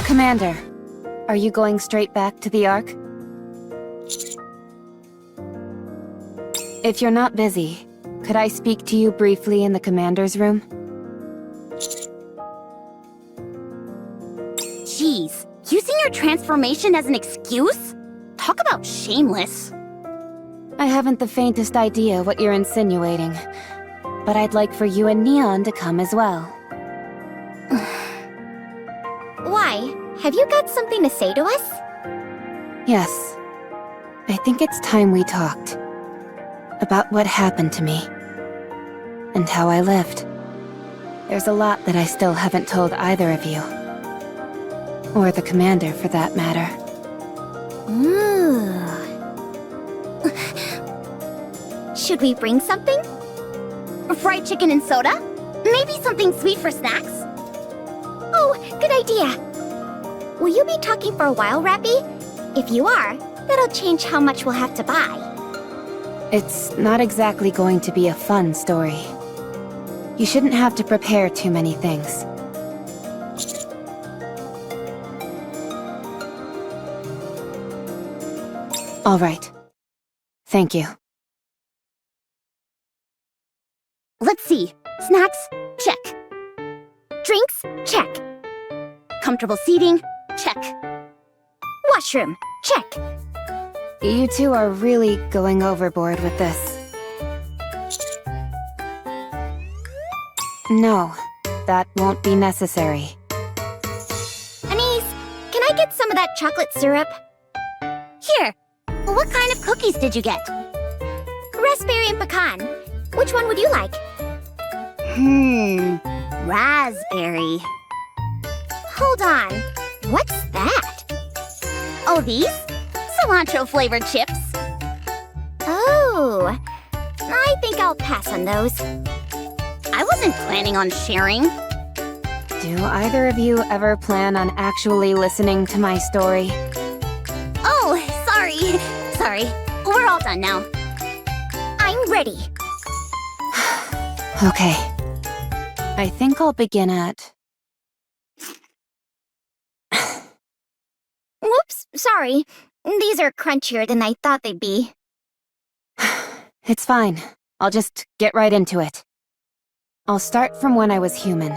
Commander, are you going straight back to the Ark? If you're not busy, could I speak to you briefly in the Commander's room? Jeez, using your transformation as an excuse? Talk about shameless. I haven't the faintest idea what you're insinuating, but I'd like for you and Neon to come as well. Why? Have you got something to say to us? Yes. I think it's time we talked. About what happened to me. And how I lived. There's a lot that I still haven't told either of you. Or the Commander, for that matter. Ooh. Should we bring something? Fried chicken and soda? Maybe something sweet for snacks? Oh, good idea. Will you be talking for a while, Rapi? If you are, that'll change how much we'll have to buy. It's not exactly going to be a fun story. You shouldn't have to prepare too many things. All right. Thank you. Let's see. Snacks? Check. Drinks? Check. Comfortable seating? Check. Washroom? Check. You two are really going overboard with this. No, that won't be necessary. Anise, can I get some of that chocolate syrup? Here. What kind of cookies did you get? Raspberry and pecan. Which one would you like? Raspberry. Hold on. What's that? Oh, these? Cilantro-flavored chips. Oh. I think I'll pass on those. I wasn't planning on sharing. Do either of you ever plan on actually listening to my story? Oh, sorry. Sorry. We're all done now. I'm ready. Okay. I think I'll begin at... Whoops, sorry. These are crunchier than I thought they'd be. It's fine. I'll just get right into it. I'll start from when I was human.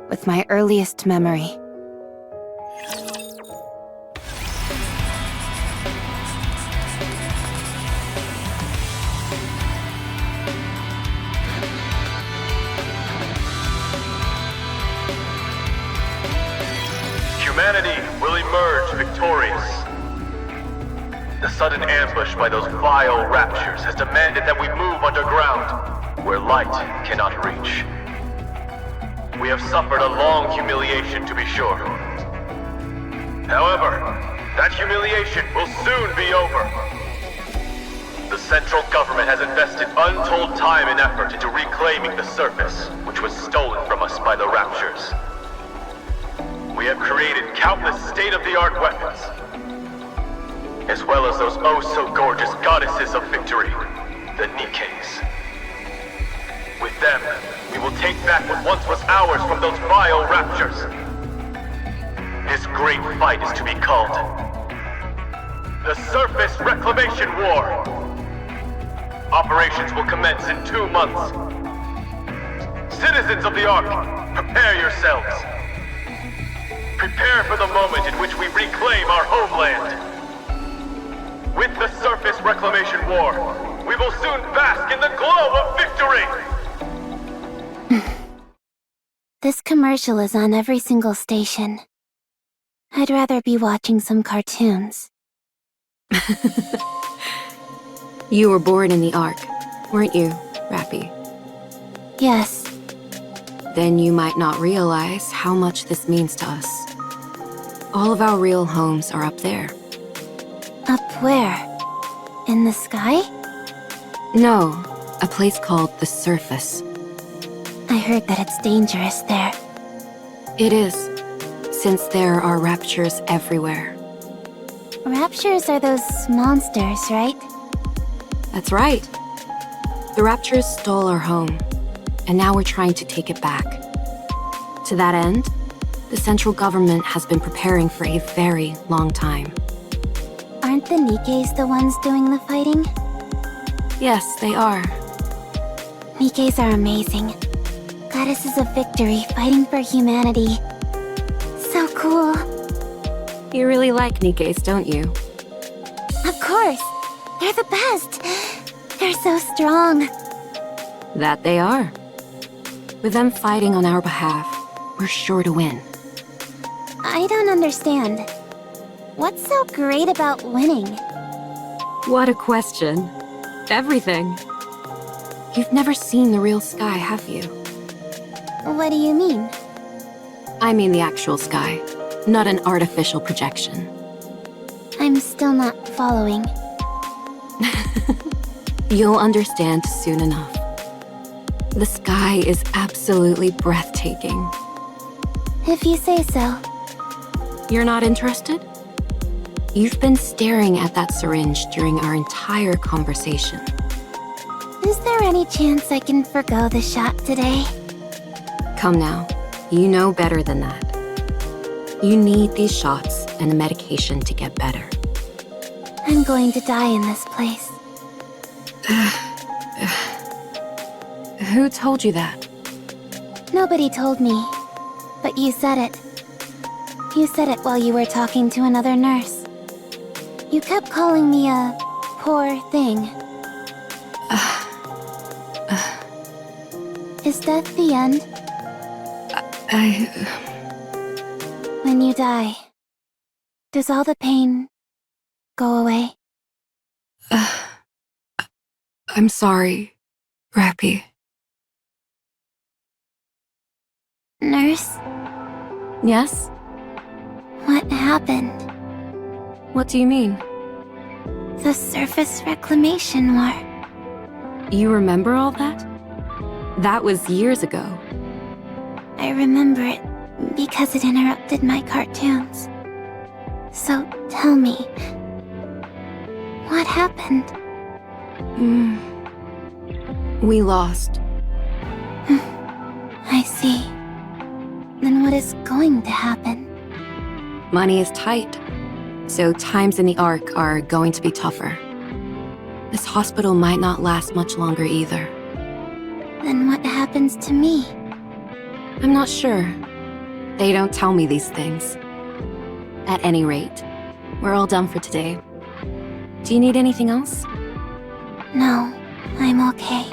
With my earliest memory. Humanity will emerge victorious. The sudden ambush by those vile raptures has demanded that we move underground, where light cannot reach. We have suffered a long humiliation, to be sure. However, that humiliation will soon be over. The central government has invested untold time and effort into reclaiming the surface, which was stolen from us by the raptures. We have created countless state-of-the-art weapons, as well as those oh-so-gorgeous goddesses of victory, the Nikkes. With them, we will take back what once was ours from those vile raptures. This great fight is to be called the Surface Reclamation War. Operations will commence in 2 months. Citizens of the Ark, prepare yourselves. Prepare for the moment in which we reclaim our homeland. With the Surface Reclamation War, we will soon bask in the glow of victory! This commercial is on every single station. I'd rather be watching some cartoons. You were born in the Ark, weren't you, Rapi? Yes. Then you might not realize how much this means to us. All of our real homes are up there. Up where? In the sky? No, a place called the Surface. I heard that it's dangerous there. It is, since there are raptures everywhere. Raptures are those monsters, right? That's right. The raptures stole our home, and now we're trying to take it back. To that end, The central government has been preparing for a very long time. Aren't the Nikkes the ones doing the fighting? Yes, they are. Nikkes are amazing. Goddesses of victory fighting for humanity. So cool. You really like Nikkes, don't you? Of course. They're the best. They're so strong. That they are. With them fighting on our behalf, we're sure to win. I don't understand. What's so great about winning? What a question. Everything. You've never seen the real sky, have you? What do you mean? I mean the actual sky, not an artificial projection. I'm still not following. You'll understand soon enough. The sky is absolutely breathtaking. If you say so. You're not interested? You've been staring at that syringe during our entire conversation. Is there any chance I can forgo the shot today? Come now, you know better than that. You need these shots and the medication to get better. I'm going to die in this place. Who told you that? Nobody told me, but you said it. You said it while you were talking to another nurse. You kept calling me a poor thing. Is death the end? When you die, does all the pain go away? I'm sorry, Rapi. Nurse, Yes? what happened? What do you mean? The surface reclamation war. You remember all that? That was years ago. I remember it because it interrupted my cartoons. So tell me, what happened? We lost. I see. Then what is going to happen? Money is tight, so times in the Ark are going to be tougher. This hospital might not last much longer either. Then what happens to me? I'm not sure. They don't tell me these things. At any rate, we're all done for today. Do you need anything else? No, I'm okay.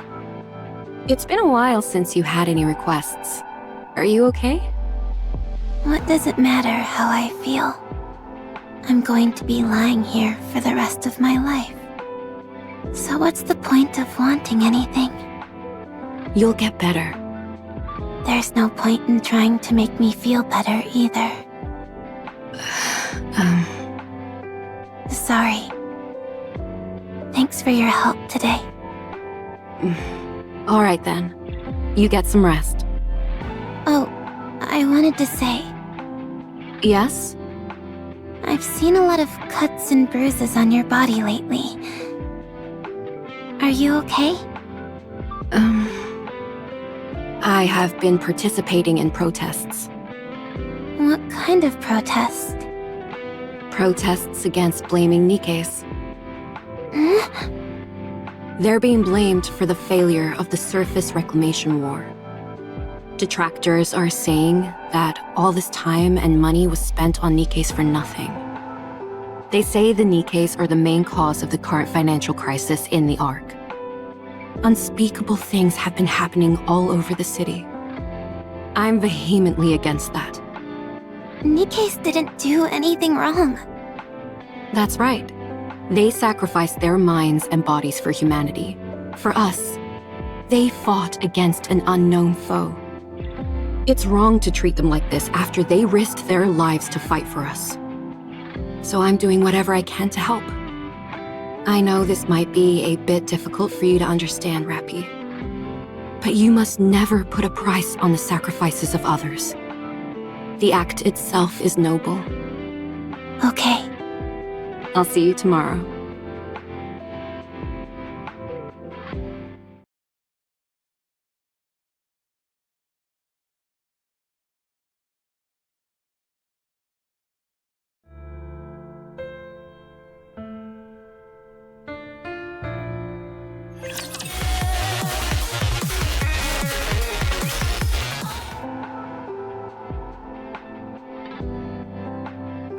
It's been a while since you had any requests. Are you okay? What does it matter how I feel? I'm going to be lying here for the rest of my life. So what's the point of wanting anything? You'll get better. There's no point in trying to make me feel better either. Sorry. Thanks for your help today. All right then. You get some rest. Oh, I wanted to say, Yes? I've seen a lot of cuts and bruises on your body lately. Are you okay? I have been participating in protests. What kind of protest? Protests against blaming Nikkes. Huh? They're being blamed for the failure of the surface reclamation war. Detractors are saying that all this time and money was spent on Nikkes for nothing. They say the Nikkes are the main cause of the current financial crisis in the Ark. Unspeakable things have been happening all over the city. I'm vehemently against that. Nikkes didn't do anything wrong. That's right. They sacrificed their minds and bodies for humanity. For us. They fought against an unknown foe. It's wrong to treat them like this after they risked their lives to fight for us. So I'm doing whatever I can to help. I know this might be a bit difficult for you to understand, Rapi. But you must never put a price on the sacrifices of others. The act itself is noble. Okay. I'll see you tomorrow.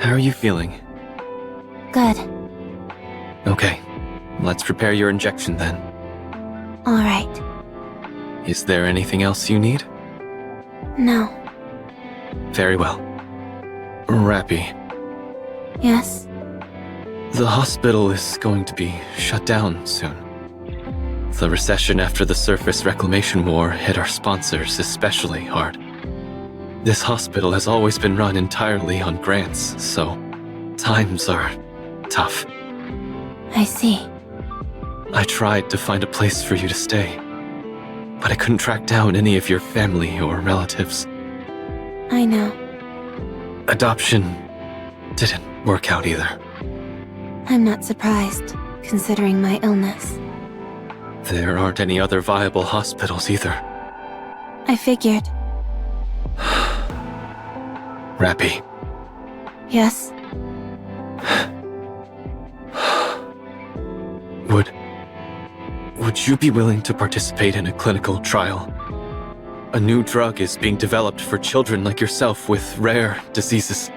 How are you feeling? Good. Okay, let's prepare your injection then. Alright. Is there anything else you need? No. Very well. Rapi, Yes? the hospital is going to be shut down soon. The recession after the surface reclamation war hit our sponsors especially hard. This hospital has always been run entirely on grants, so times are tough. I see. I tried to find a place for you to stay, but I couldn't track down any of your family or relatives. I know. Adoption didn't work out either. I'm not surprised, considering my illness. There aren't any other viable hospitals either. I figured. Rapi, Yes? would you be willing to participate in a clinical trial? A new drug is being developed for children like yourself with rare diseases.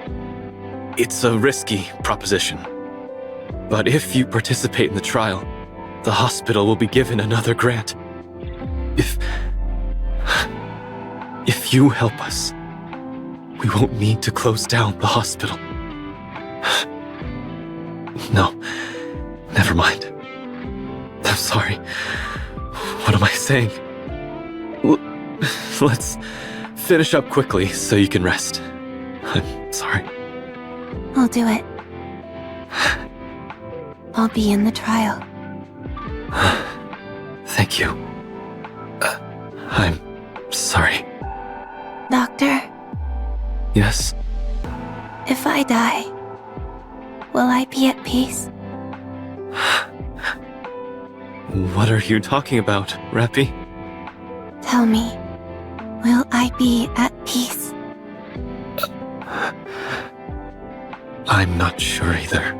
It's a risky proposition. But if you participate in the trial, the hospital will be given another grant. If you help us, we won't need to close down the hospital. No, never mind. I'm sorry. What am I saying? Let's finish up quickly so you can rest. I'm sorry. I'll do it. I'll be in the trial. Thank you. I'm sorry. Doctor, Yes? if I die, will I be at peace? What are you talking about, Rapi? Tell me, will I be at peace? I'm not sure either.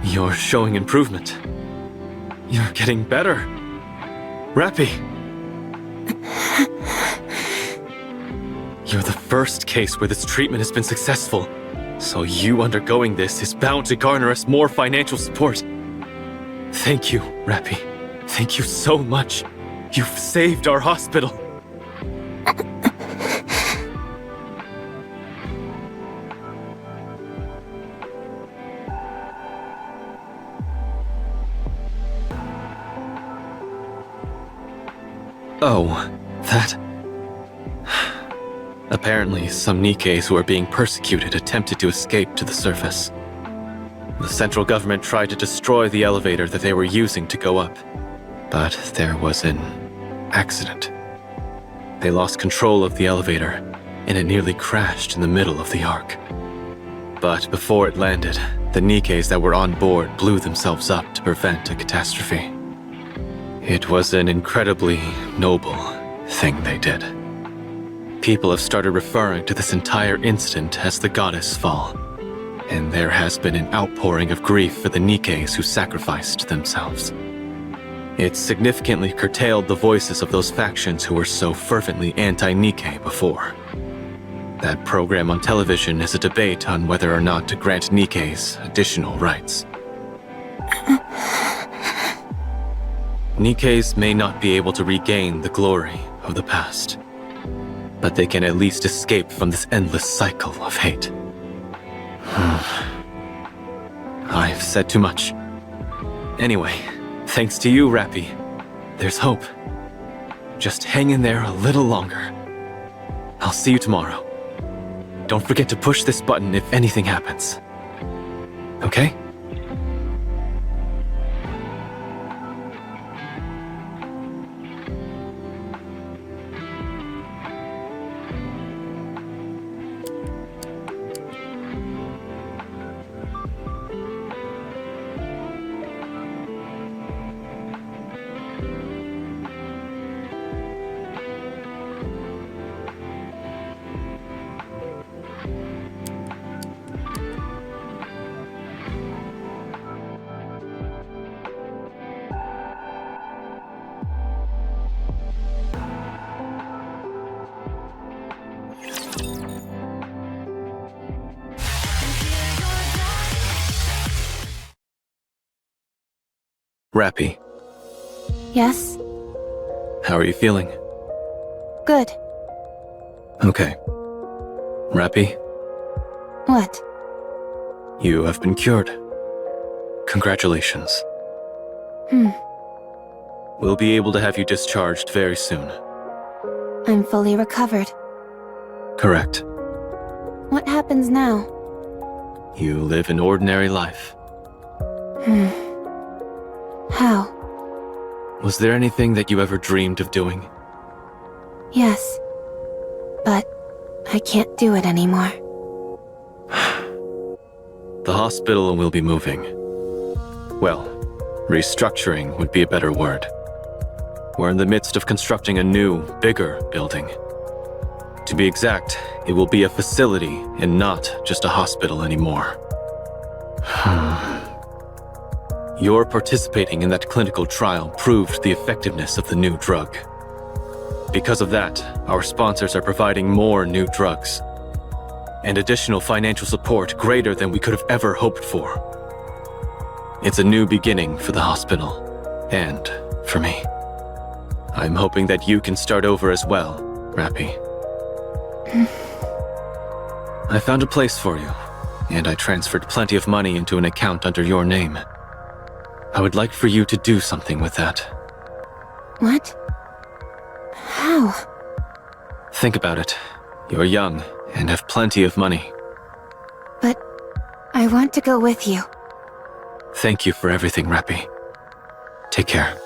You're showing improvement. You're getting better. Rapi! You're the first case where this treatment has been successful, so you undergoing this is bound to garner us more financial support. Thank you, Rapi. Thank you so much. You've saved our hospital. Oh, that... Apparently, some Nikkes who are being persecuted attempted to escape to the surface. The central government tried to destroy the elevator that they were using to go up, but there was an accident. They lost control of the elevator, and it nearly crashed in the middle of the arc. But before it landed, the Nikkes that were on board blew themselves up to prevent a catastrophe. It was an incredibly noble thing they did. People have started referring to this entire incident as the Goddess Fall, and there has been an outpouring of grief for the Nikkes who sacrificed themselves. It significantly curtailed the voices of those factions who were so fervently anti-Nikke before. That program on television is a debate on whether or not to grant Nikkes additional rights. Nikkes may not be able to regain the glory of the past, but they can at least escape from this endless cycle of hate. I've said too much. Anyway, thanks to you, Rapi, there's hope. Just hang in there a little longer. I'll see you tomorrow. Don't forget to push this button if anything happens. Okay? Rapi, Yes? how are you feeling? Good. Okay. Rapi, What? you have been cured. Congratulations. We'll be able to have you discharged very soon. I'm fully recovered. Correct. What happens now? You live an ordinary life. How? Was there anything that you ever dreamed of doing? Yes. But I can't do it anymore. The hospital will be moving. Well, restructuring would be a better word. We're in the midst of constructing a new, bigger building. To be exact, it will be a facility and not just a hospital anymore. Your participating in that clinical trial proved the effectiveness of the new drug. Because of that, our sponsors are providing more new drugs and additional financial support greater than we could have ever hoped for. It's a new beginning for the hospital, and for me. I'm hoping that you can start over as well, Rapi. I found a place for you, and I transferred plenty of money into an account under your name. I would like for you to do something with that. What? How? Think about it. You're young and have plenty of money. But I want to go with you. Thank you for everything, Rapi. Take care.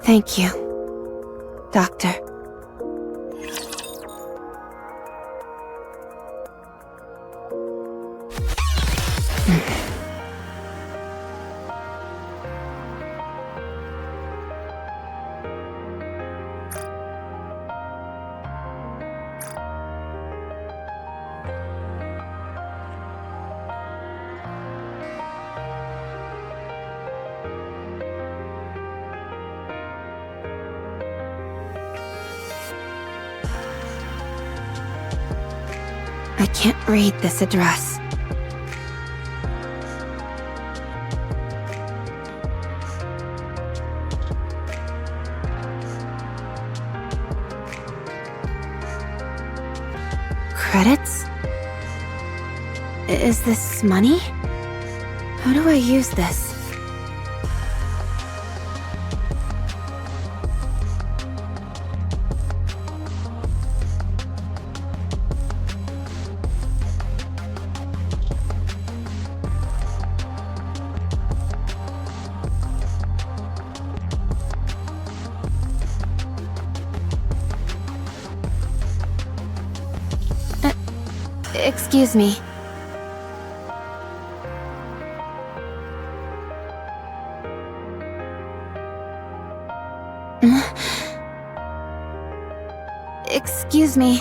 Thank you, Doctor. I can't read this address. Credits? Is this money? How do I use this? Excuse me. Excuse me.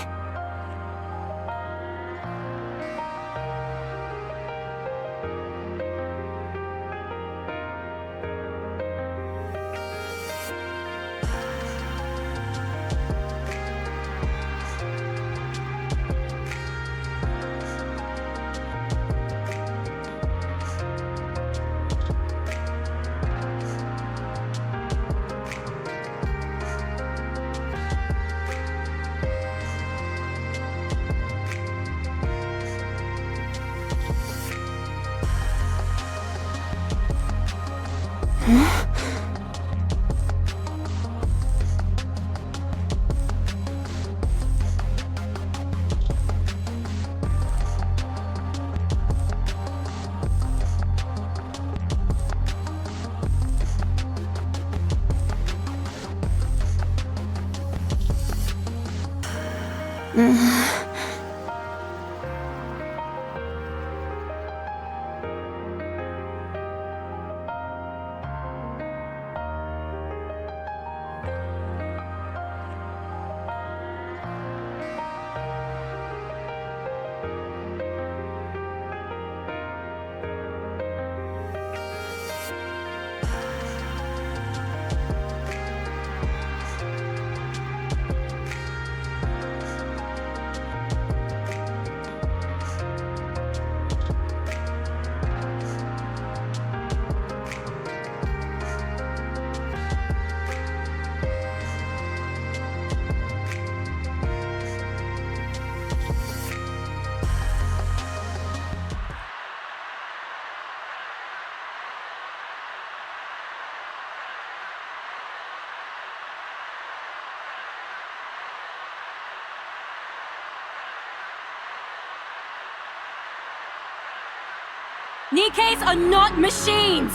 Nikkes are not machines!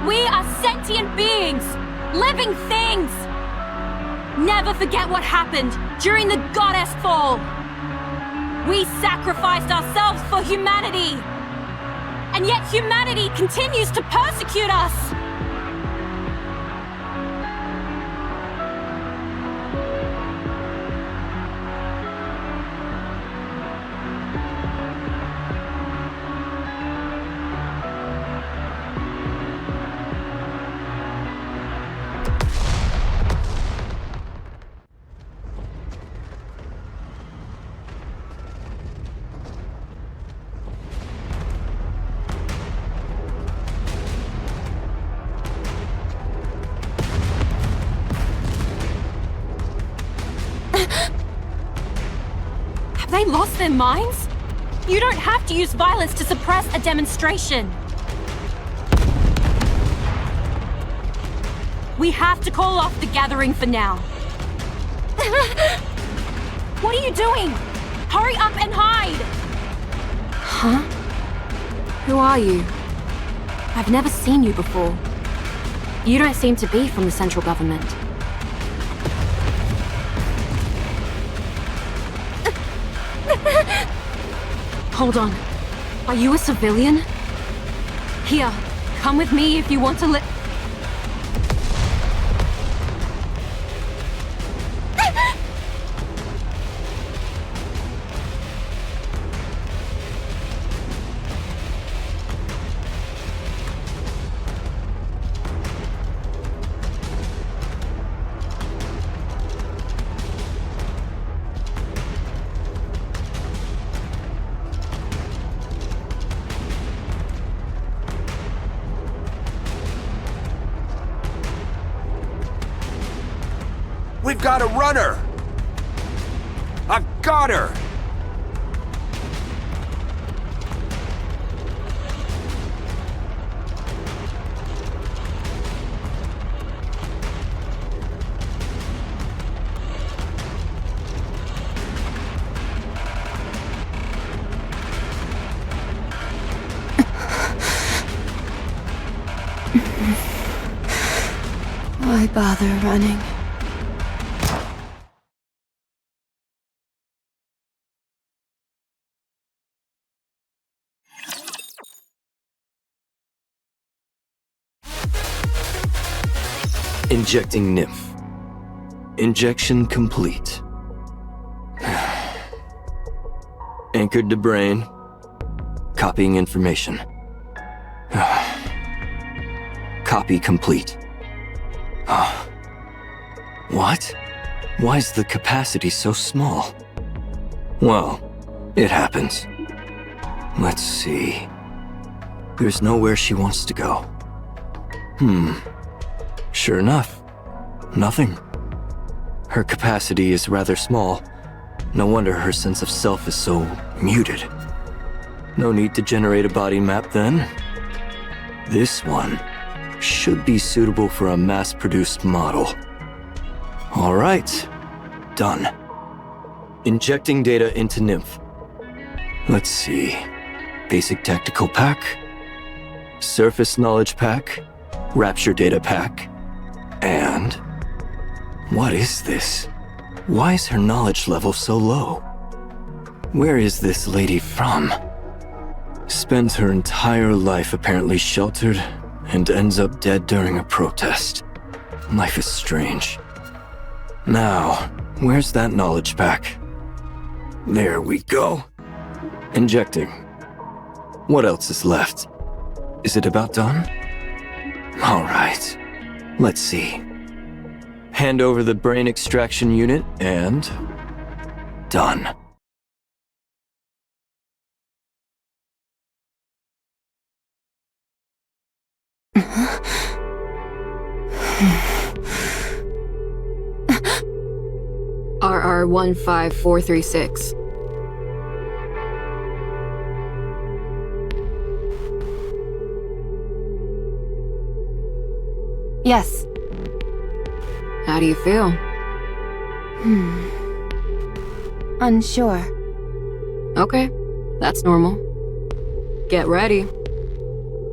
We are sentient beings! Living things! Never forget what happened during the Goddess Fall! We sacrificed ourselves for humanity! And yet humanity continues to persecute us! Have they lost their minds? You don't have to use violence to suppress a demonstration. We have to call off the gathering for now. What are you doing? Hurry up and hide! Huh? Who are you? I've never seen you before. You don't seem to be from the central government. Hold on. Are you a civilian? Here, come with me if you want to live. We've got a runner! I've got her! Why bother running? Injecting nymph. Injection complete. Anchored to brain. Copying information. Copy complete. What? Why is the capacity so small? Well, it happens. Let's see. There's nowhere she wants to go. Sure enough, nothing. Her capacity is rather small. No wonder her sense of self is so muted. No need to generate a body map then. This one should be suitable for a mass-produced model. All right, done. Injecting data into Nymph. Let's see. Basic Tactical Pack, Surface Knowledge Pack, Rapture Data Pack, and... what is this? Why is her knowledge level so low? Where is this lady from? Spends her entire life apparently sheltered and ends up dead during a protest. Life is strange. Now, where's that knowledge pack? There we go. Injecting. What else is left? Is it about done? All right. Let's see. Hand over the brain extraction unit and... done. RR15436. Yes. How do you feel? Unsure. Okay, that's normal. Get ready.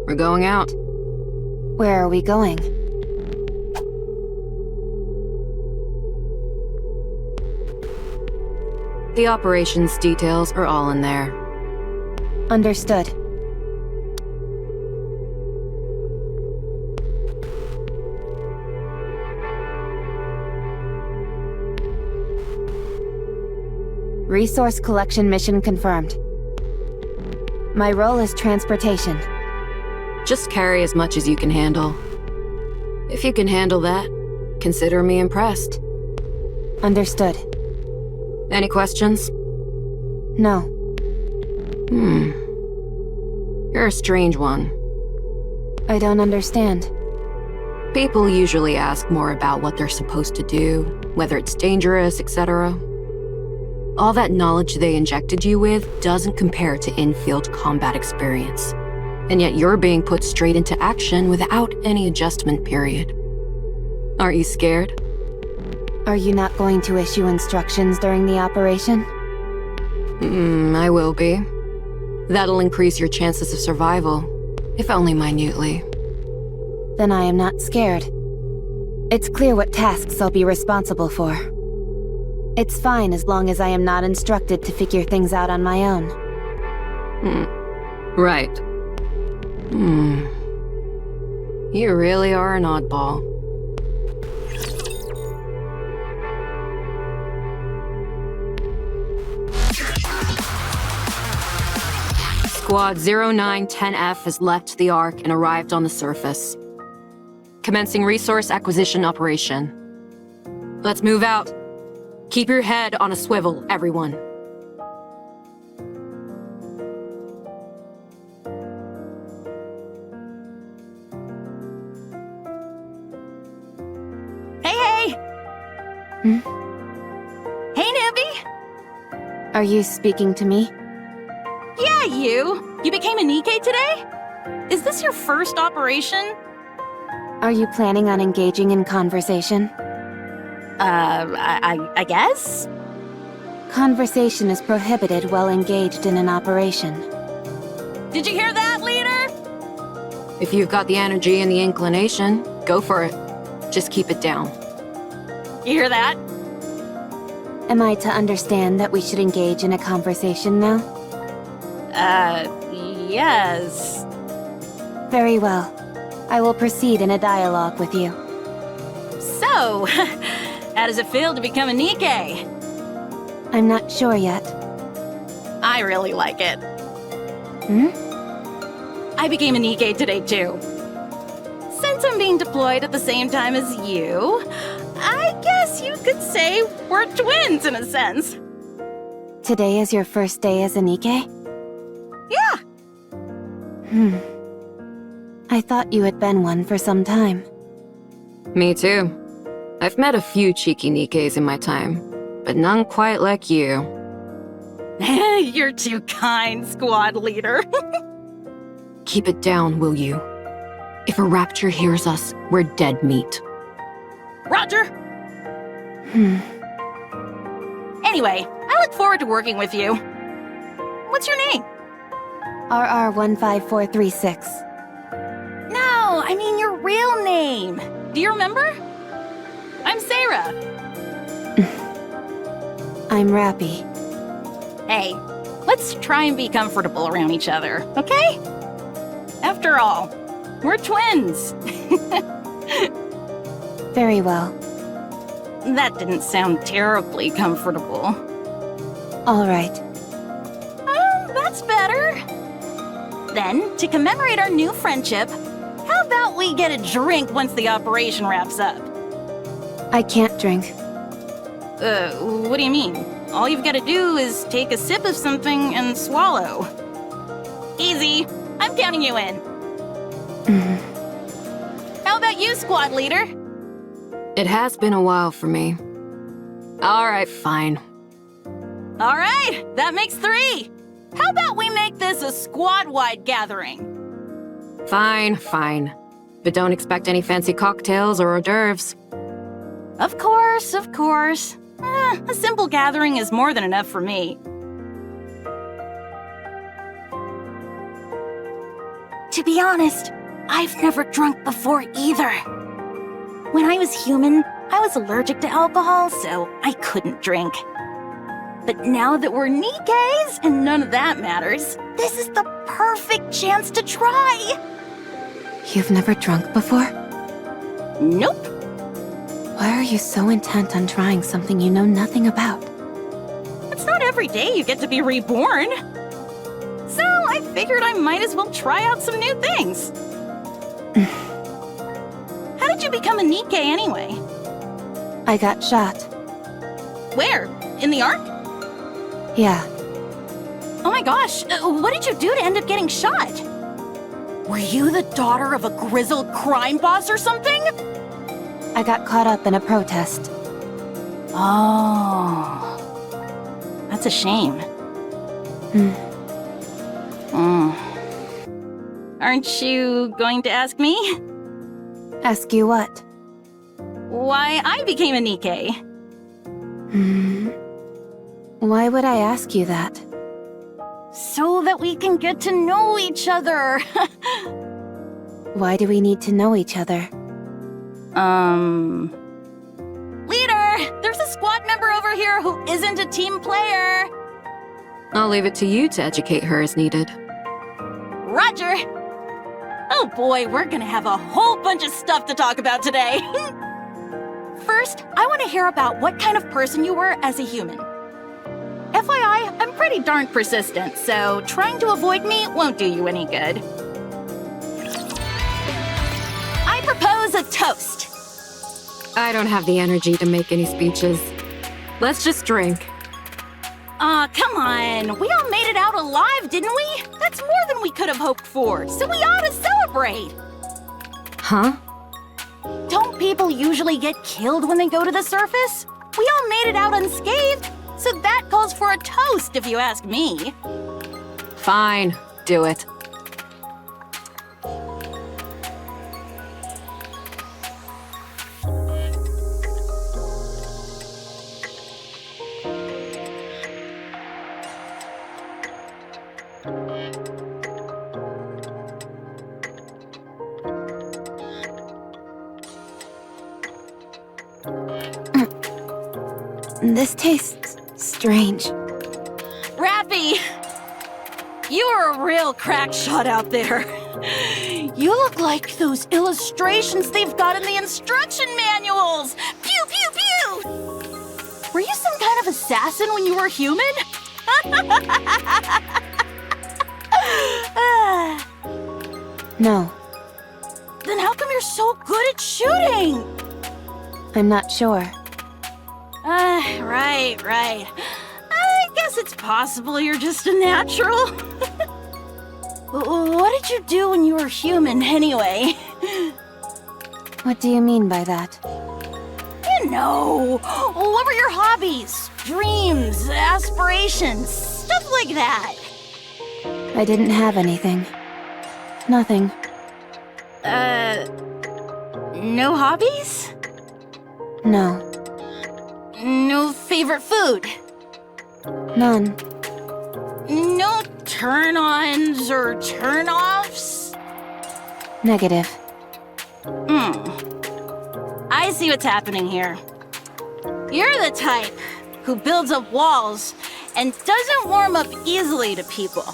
We're going out. Where are we going? The operations details are all in there. Understood. Resource collection mission confirmed. My role is transportation. Just carry as much as you can handle. If you can handle that, consider me impressed. Understood. Any questions? No. You're a strange one. I don't understand. People usually ask more about what they're supposed to do, whether it's dangerous, etc. All that knowledge they injected you with doesn't compare to in-field combat experience. And yet you're being put straight into action without any adjustment period. Aren't you scared? Are you not going to issue instructions during the operation? I will be. That'll increase your chances of survival, if only minutely. Then I am not scared. It's clear what tasks I'll be responsible for. It's fine as long as I am not instructed to figure things out on my own. Right. You really are an oddball. Squad 0910F has left the Ark and arrived on the surface. Commencing resource acquisition operation. Let's move out. Keep your head on a swivel, everyone. Hey! Hey, newbie! Are you speaking to me? Yeah, you! You became a Nikke today? Is this your first operation? Are you planning on engaging in conversation? I guess? Conversation is prohibited while engaged in an operation. Did you hear that, leader? If you've got the energy and the inclination, go for it. Just keep it down. You hear that? Am I to understand that we should engage in a conversation now? Yes. Very well. I will proceed in a dialogue with you. So, how does it feel to become a Nikke? I'm not sure yet. I really like it. I became a Nikke today, too. Since I'm being deployed at the same time as you, I guess you could say we're twins in a sense. Today is your first day as a Nikke? Yeah. I thought you had been one for some time. Me too. I've met a few cheeky Nikkes in my time, but none quite like you. You're too kind, squad leader. Keep it down, will you? If a rapture hears us, we're dead meat. Roger! Anyway, I look forward to working with you. What's your name? RR15436. No, I mean your real name. Do you remember? I'm Sarah. I'm Rapi. Hey, let's try and be comfortable around each other, okay? After all, we're twins. Very well. That didn't sound terribly comfortable. All right. That's better. Then, to commemorate our new friendship, how about we get a drink once the operation wraps up? I can't drink. What do you mean? All you've got to do is take a sip of something and swallow. Easy. I'm counting you in. How about you, squad leader? It has been a while for me. All right, fine. All right, that makes 3. How about we make this a squad-wide gathering? Fine. But don't expect any fancy cocktails or hors d'oeuvres. Of course. A simple gathering is more than enough for me. To be honest, I've never drunk before either. When I was human, I was allergic to alcohol, so I couldn't drink. But now that we're Nikkes and none of that matters, this is the perfect chance to try. You've never drunk before? Nope. Why are you so intent on trying something you know nothing about? It's not every day you get to be reborn. So I figured I might as well try out some new things. How did you become a Nikke anyway? I got shot. Where? In the Ark? Yeah, Oh my gosh, what did you do to end up getting shot? Were you the daughter of a grizzled crime boss or something? I got caught up in a protest. Oh. That's a shame. Aren't you going to ask me? Ask you what? Why I became a Nikke? Why would I ask you that? So that we can get to know each other. Why do we need to know each other? Leader! There's a squad member over here who isn't a team player! I'll leave it to you to educate her as needed. Roger! Oh boy, we're gonna have a whole bunch of stuff to talk about today. First, I want to hear about what kind of person you were as a human. FYI, I'm pretty darn persistent, so trying to avoid me won't do you any good. I propose a toast. I don't have the energy to make any speeches. Let's just drink. Aw, come on. We all made it out alive, didn't we? That's more than we could have hoped for, so we ought to celebrate. Huh? Don't people usually get killed when they go to the surface? We all made it out unscathed, so that calls for a toast if you ask me. Fine, do it. This tastes strange. Rapi! You're a real crack shot out there. You look like those illustrations they've got in the instruction manuals! Pew, pew, pew! Were you some kind of assassin when you were human? No, Then how come you're so good at shooting? I'm not sure. Right. I guess it's possible you're just a natural. What did you do when you were human, anyway? What do you mean by that? You know, what were your hobbies, dreams, aspirations, stuff like that? I didn't have anything. Nothing. No hobbies? No. No favorite food? None. No turn-ons or turn-offs? Negative. I see what's happening here. You're the type who builds up walls and doesn't warm up easily to people.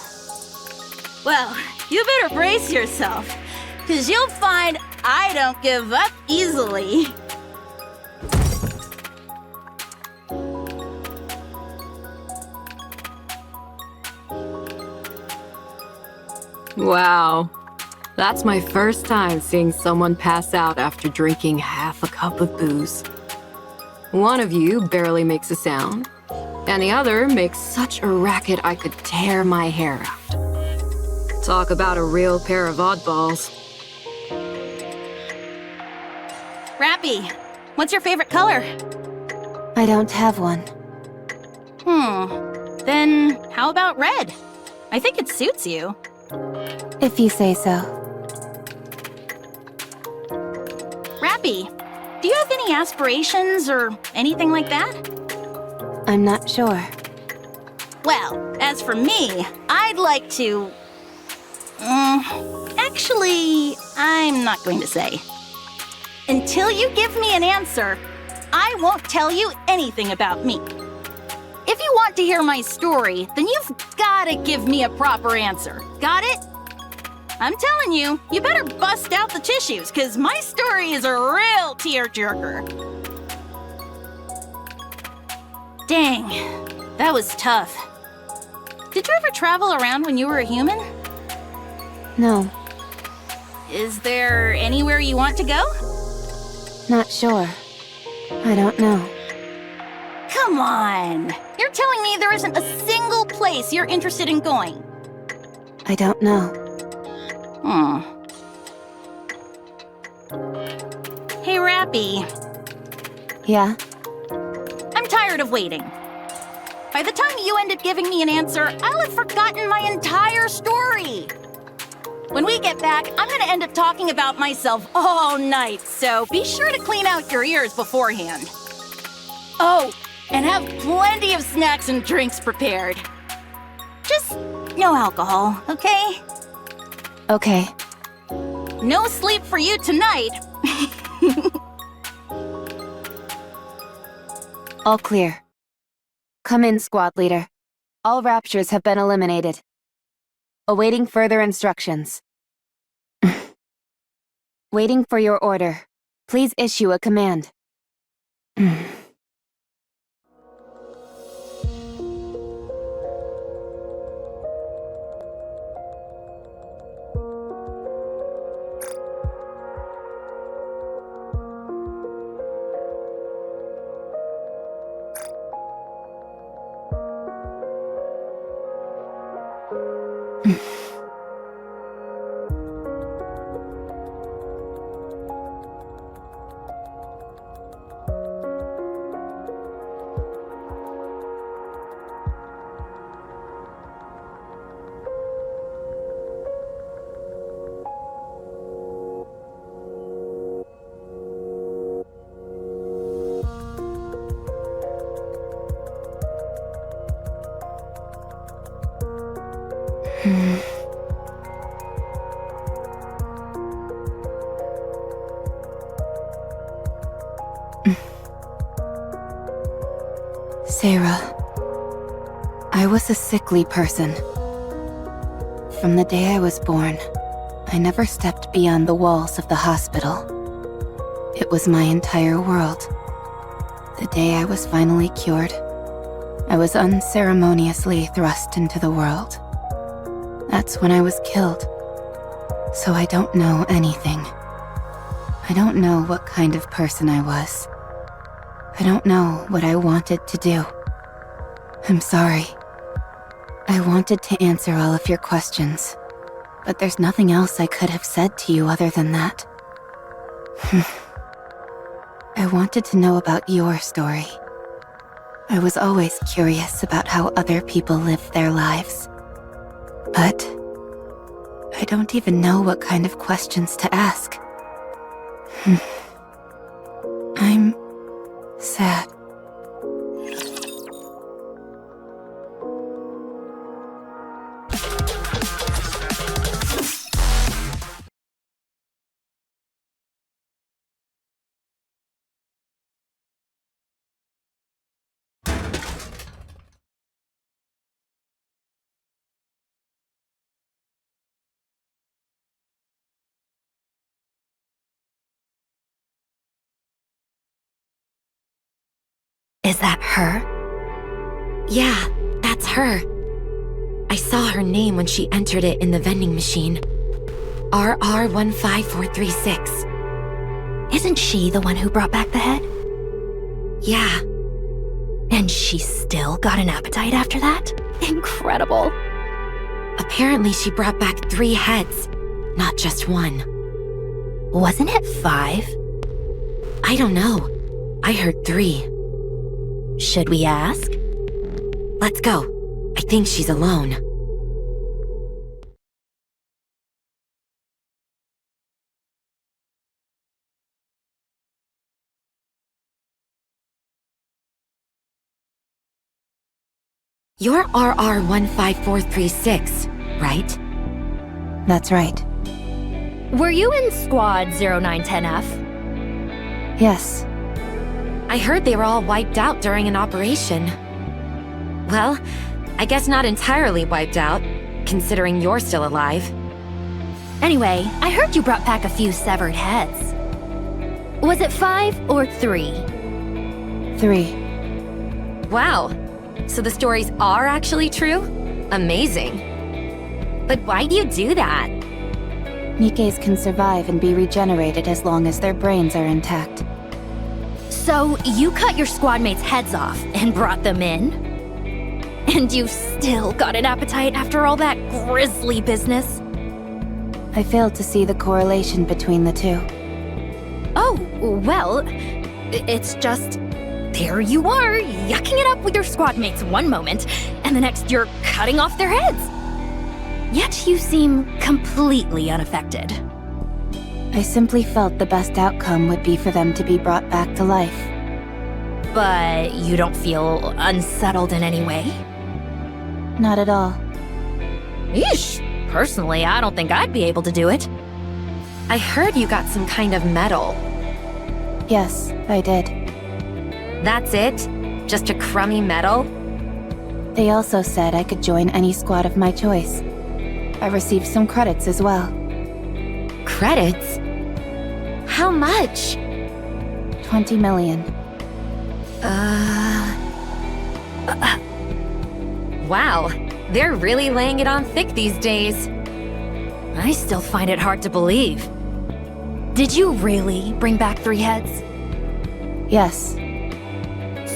Well, you better brace yourself, because you'll find I don't give up easily. Wow. That's my first time seeing someone pass out after drinking half a cup of booze. One of you barely makes a sound, and the other makes such a racket I could tear my hair out. Talk about a real pair of oddballs. Rapi, what's your favorite color? I don't have one. Then how about red? I think it suits you. If you say so. Rapi, do you have any aspirations or anything like that? I'm not sure. Well, as for me, I'd like to... Actually, I'm not going to say. Until you give me an answer, I won't tell you anything about me. If you want to hear my story, then you've gotta give me a proper answer. Got it? I'm telling you, you better bust out the tissues, cause my story is a real tearjerker. Dang, that was tough. Did you ever travel around when you were a human? No, Is there anywhere you want to go? not sure. I don't know. Come on! You're telling me there isn't a single place you're interested in going? I don't know. Hey, Rapi. Yeah? I'm tired of waiting. By the time you end up giving me an answer, I'll have forgotten my entire story. When we get back, I'm gonna end up talking about myself all night, so be sure to clean out your ears beforehand. Oh, and have plenty of snacks and drinks prepared. Just no alcohol, okay? Okay. No sleep for you tonight. All clear. Come in, squad leader. All raptures have been eliminated. Awaiting further instructions. Waiting for your order. Please issue a command. Sarah, I was a sickly person. From the day I was born, I never stepped beyond the walls of the hospital. It was my entire world. The day I was finally cured, I was unceremoniously thrust into the world. That's when I was killed. So I don't know anything. I don't know what kind of person I was. I don't know what I wanted to do. I'm sorry. I wanted to answer all of your questions, but there's nothing else I could have said to you other than that. I wanted to know about your story. I was always curious about how other people live their lives. But I don't even know what kind of questions to ask. I'm sad. Is that her? Yeah, that's her. I saw her name when she entered it in the vending machine. RR15436. Isn't she the one who brought back the head? Yeah. And she still got an appetite after that? Incredible. Apparently she brought back 3 heads, not just 1. Wasn't it 5? I don't know. I heard 3. Should we ask? Let's go. I think she's alone. You're RR15436, right? That's right. Were you in Squad 0910F? Yes. I heard they were all wiped out during an operation. Well, I guess not entirely wiped out, considering you're still alive. Anyway, I heard you brought back a few severed heads. Was it 5 or 3? 3. Wow. So the stories are actually true? Amazing. But why do you do that? Nikkes can survive and be regenerated as long as their brains are intact. So you cut your squad mates' heads off and brought them in? And you've still got an appetite after all that grisly business? I failed to see the correlation between the two. Oh, well, it's just... There you are, yucking it up with your squad mates one moment, and the next you're cutting off their heads. Yet you seem completely unaffected. I simply felt the best outcome would be for them to be brought back to life. But you don't feel unsettled in any way? Not at all. Eesh, personally, I don't think I'd be able to do it. I heard you got some kind of medal. Yes, I did. That's it? Just a crummy medal? They also said I could join any squad of my choice. I received some credits as well. Credits? How much? 20 million. Wow, they're really laying it on thick these days. I still find it hard to believe. Did you really bring back 3 heads? Yes.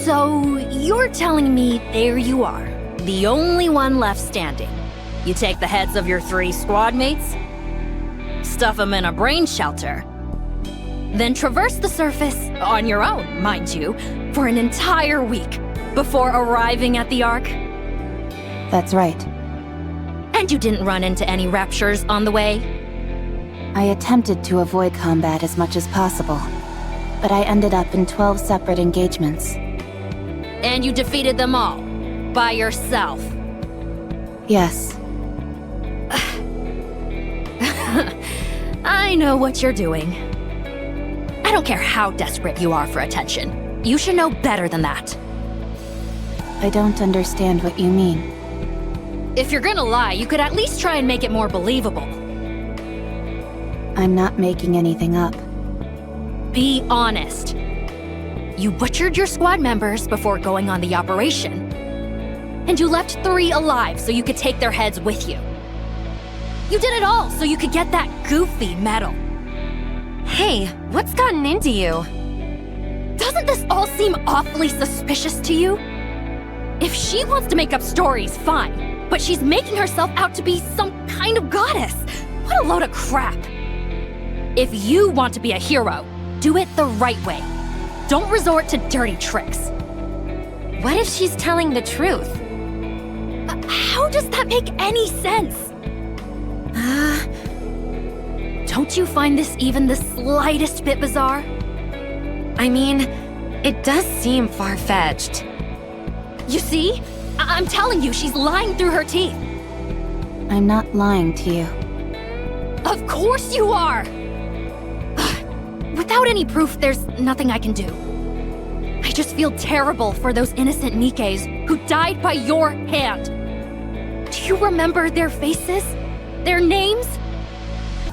So, you're telling me there you are, the only one left standing. You take the heads of your 3 squad mates, stuff them in a brain shelter, then traverse the surface, on your own, mind you, for an entire week before arriving at the Ark? That's right. And you didn't run into any raptures on the way? I attempted to avoid combat as much as possible, but I ended up in 12 separate engagements. And you defeated them all, by yourself? Yes. I know what you're doing. I don't care how desperate you are for attention. You should know better than that. I don't understand what you mean. If you're gonna lie, you could at least try and make it more believable. I'm not making anything up. Be honest. You butchered your squad members before going on the operation. And you left 3 alive so you could take their heads with you. You did it all so you could get that goofy medal. Hey, what's gotten into you? Doesn't this all seem awfully suspicious to you? If she wants to make up stories, fine. But she's making herself out to be some kind of goddess. What a load of crap. If you want to be a hero, do it the right way. Don't resort to dirty tricks. What if she's telling the truth? How does that make any sense? Don't you find this even the slightest bit bizarre? I mean, it does seem far-fetched. You see? I'm telling you, she's lying through her teeth. I'm not lying to you. Of course you are! Without any proof, there's nothing I can do. I just feel terrible for those innocent Nikkes who died by your hand. Do you remember their faces? Their names?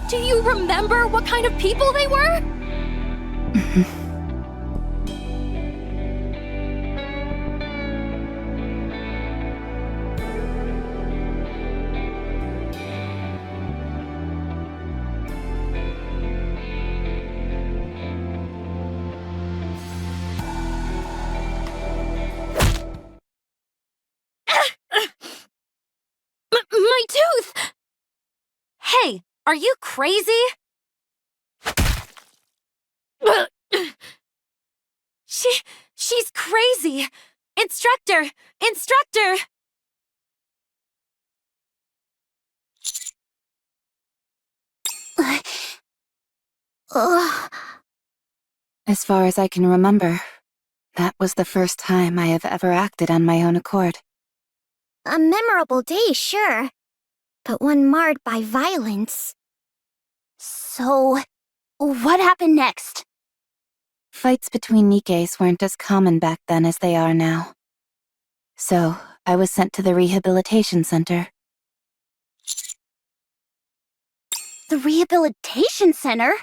Do you remember what kind of people they were? My tooth! Hey, are you crazy? She's crazy! Instructor! Instructor! As far as I can remember, that was the first time I have ever acted on my own accord. A memorable day, sure. But one marred by violence. So, what happened next? Fights between Nikkes weren't as common back then as they are now. So, I was sent to the rehabilitation center. The rehabilitation center?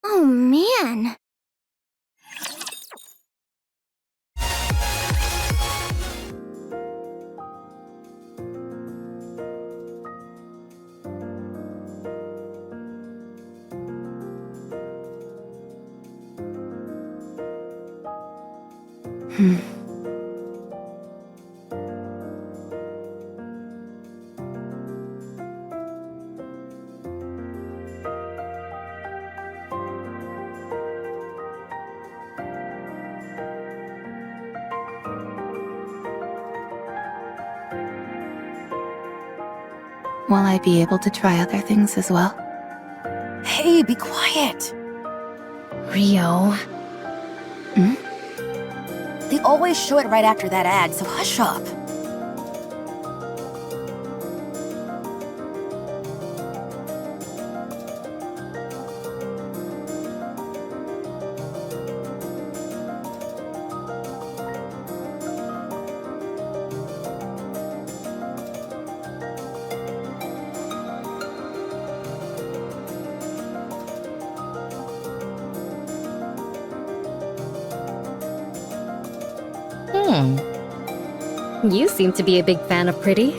Oh man. Will I be able to try other things as well? Hey, be quiet. Rio. They always show it right after that ad, so hush up. You seem to be a big fan of Pretty.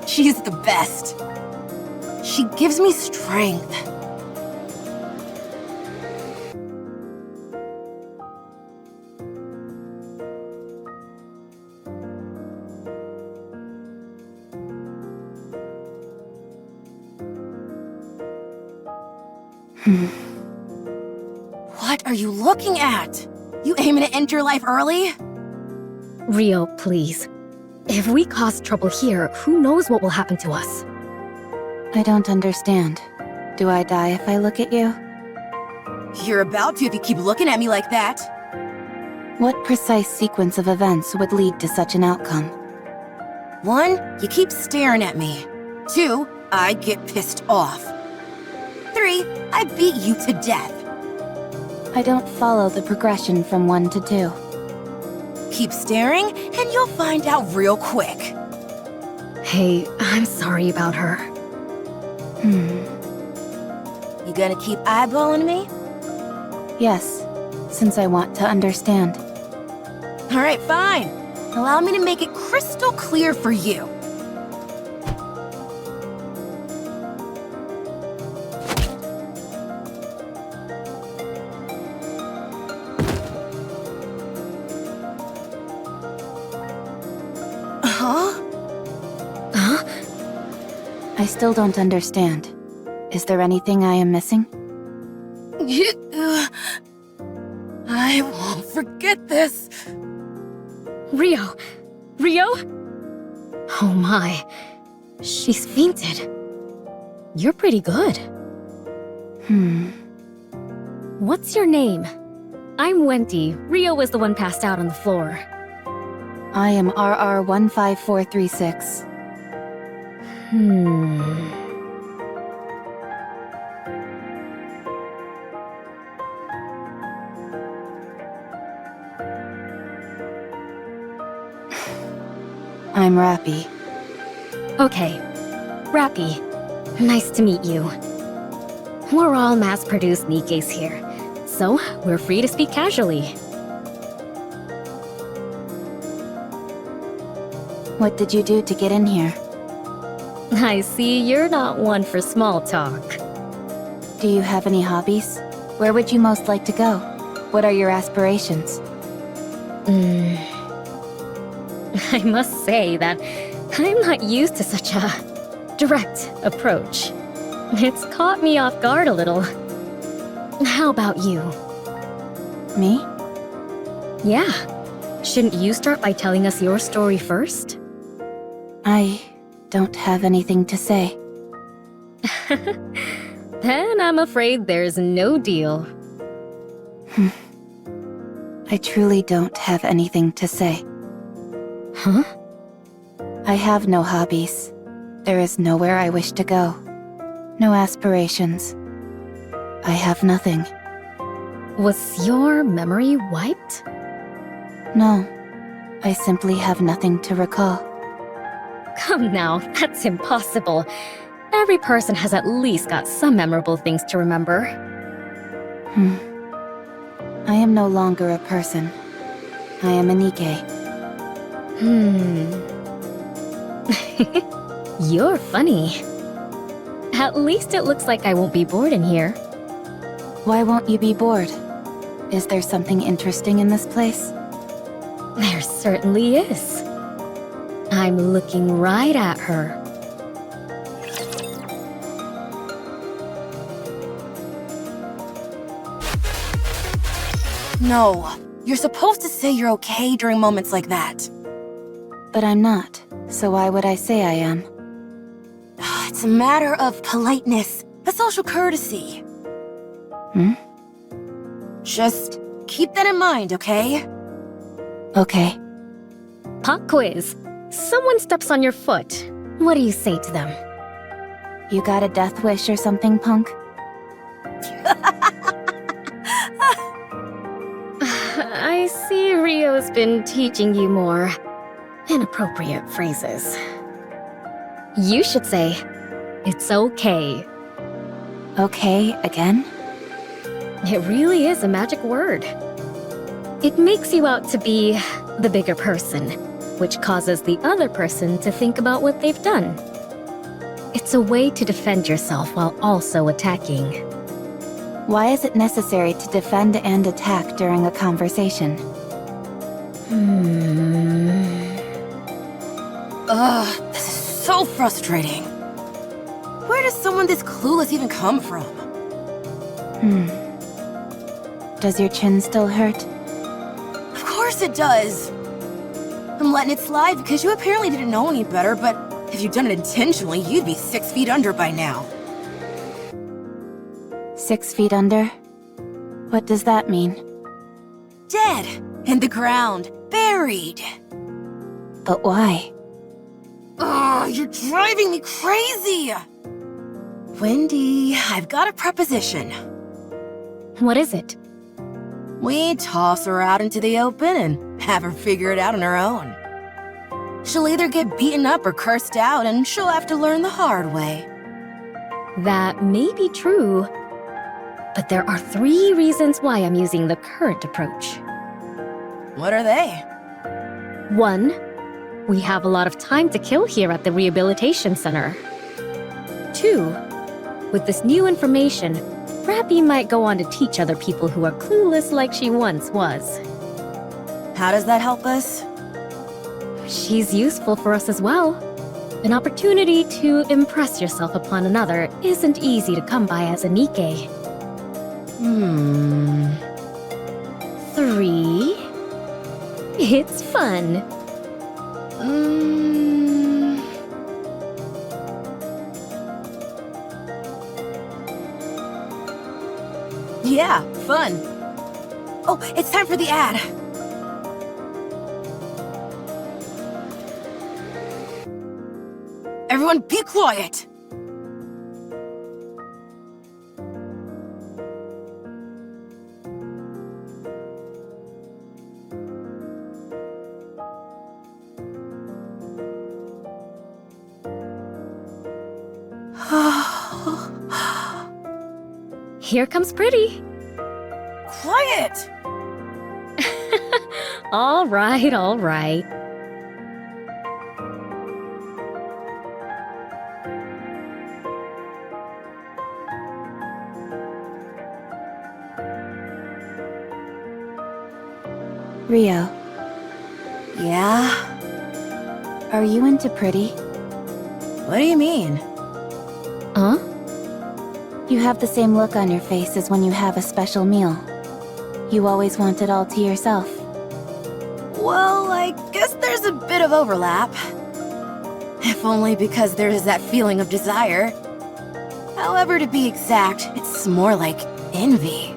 She's the best. She gives me strength. What are you looking at? You aiming to end your life early? Rio, please. If we cause trouble here, who knows what will happen to us? I don't understand. Do I die if I look at you? You're about to if you keep looking at me like that. What precise sequence of events would lead to such an outcome? 1, you keep staring at me. 2, I get pissed off. 3, I beat you to death. I don't follow the progression from 1 to 2. Keep staring, and you'll find out real quick. Hey, I'm sorry about her. You gonna keep eyeballing me? Yes, since I want to understand. Alright, fine. Allow me to make it crystal clear for you. I still don't understand. Is there anything I am missing? I won't forget this. Rio! Rio? Oh my. She's fainted. You're pretty good. What's your name? I'm Wendy. Rio was the one passed out on the floor. I am RR15436. I'm Rapi. Okay. Rapi. Nice to meet you. We're all mass-produced Nikkes here, so we're free to speak casually. What did you do to get in here? I see you're not one for small talk. Do you have any hobbies? Where would you most like to go? What are your aspirations? I must say that I'm not used to such a direct approach. It's caught me off guard a little. How about you? Me? Yeah. Shouldn't you start by telling us your story first? I don't have anything to say. Then I'm afraid there's no deal. I truly don't have anything to say. Huh? I have no hobbies. There is nowhere I wish to go. No aspirations. I have nothing. Was your memory wiped? No. I simply have nothing to recall. Come now, that's impossible. Every person has at least got some memorable things to remember. I am no longer a person. I am a Nikke. You're funny. At least it looks like I won't be bored in here. Why won't you be bored? Is there something interesting in this place? There certainly is. I'm looking right at her. No, you're supposed to say you're okay during moments like that. But I'm not, so why would I say I am? It's a matter of politeness, a social courtesy. Just keep that in mind, okay? Okay. Pop quiz. Someone steps on your foot. What do you say to them? You got a death wish or something, punk? I see Rio's been teaching you more inappropriate phrases. You should say, "It's okay." Okay, again? It really is a magic word. It makes you out to be the bigger person, which causes the other person to think about what they've done. It's a way to defend yourself while also attacking. Why is it necessary to defend and attack during a conversation? Ugh, this is so frustrating. Where does someone this clueless even come from? Does your chin still hurt? Of course it does. I'm letting it slide because you apparently didn't know any better, but if you'd done it intentionally, you'd be 6 feet under by now. 6 feet under? What does that mean? Dead. In the ground. Buried. But why? Ugh, you're driving me crazy! Wendy, I've got a proposition. What is it? We toss her out into the open and have her figure it out on her own. She'll either get beaten up or cursed out, and she'll have to learn the hard way. That may be true, but there are 3 reasons why I'm using the current approach. What are they? 1, we have a lot of time to kill here at the rehabilitation center. 2, with this new information, Rapi might go on to teach other people who are clueless like she once was. How does that help us? She's useful for us as well. An opportunity to impress yourself upon another isn't easy to come by as a Nikke. 3, it's fun. Yeah, fun. Oh, it's time for the ad. Everyone be quiet. Here comes Pretty. Quiet! All right, all right. Rio, Yeah? are you into Pretty? What do you mean? Huh? You have the same look on your face as when you have a special meal. You always want it all to yourself. Well, I guess there's a bit of overlap. If only because there is that feeling of desire. However, to be exact, it's more like envy.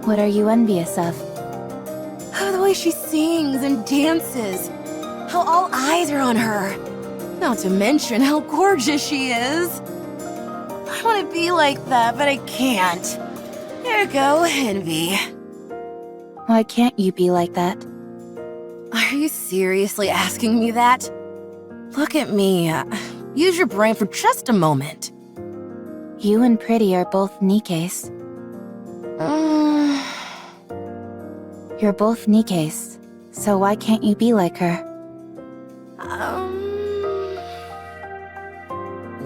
What are you envious of? Oh, the way she sings and dances. How all eyes are on her. Not to mention how gorgeous she is. I want to be like that, but I can't. There you go, envy. Why can't you be like that? Are you seriously asking me that? Look at me. Use your brain for just a moment. You and Pretty are both Nikke's. You're both Nikke's, so why can't you be like her?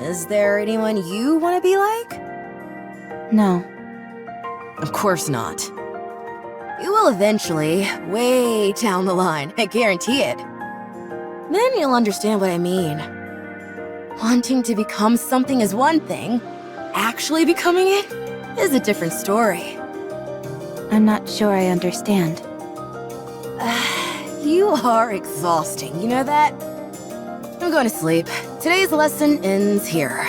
Is there anyone you want to be like? No. Of course not. You will eventually, way down the line, I guarantee it. Then you'll understand what I mean. Wanting to become something is one thing. Actually becoming it is a different story. I'm not sure I understand. You are exhausting, you know that? I'm going to sleep. Today's lesson ends here.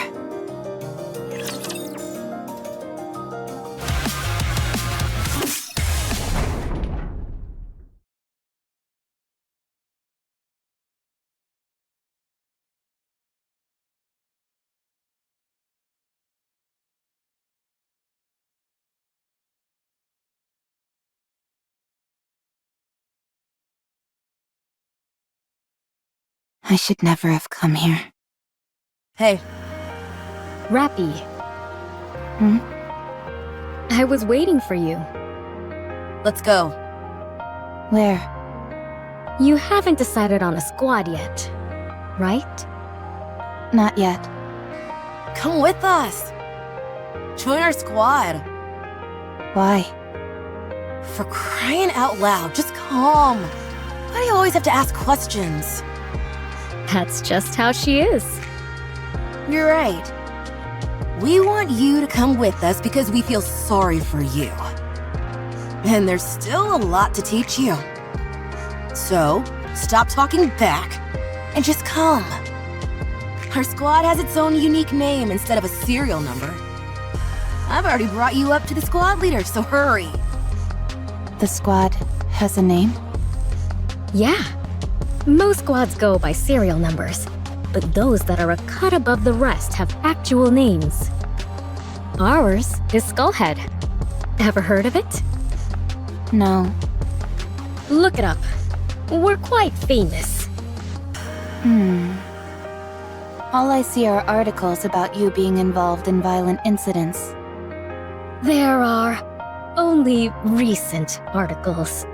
I should never have come here. Hey, Rapi, Hmm? I was waiting for you. let's go. Where? You haven't decided on a squad yet, right? Not yet. Come with us. Join our squad. Why? For crying out loud, just come. Why do you always have to ask questions? That's just how she is. You're right. We want you to come with us because we feel sorry for you. And there's still a lot to teach you. So, stop talking back and just come. Our squad has its own unique name instead of a serial number. I've already brought you up to the squad leader, so hurry. The squad has a name? Yeah. Most squads go by serial numbers, but those that are a cut above the rest have actual names. Ours is Skullhead. Ever heard of it? No. Look it up. We're quite famous. All I see are articles about you being involved in violent incidents. There are only recent articles.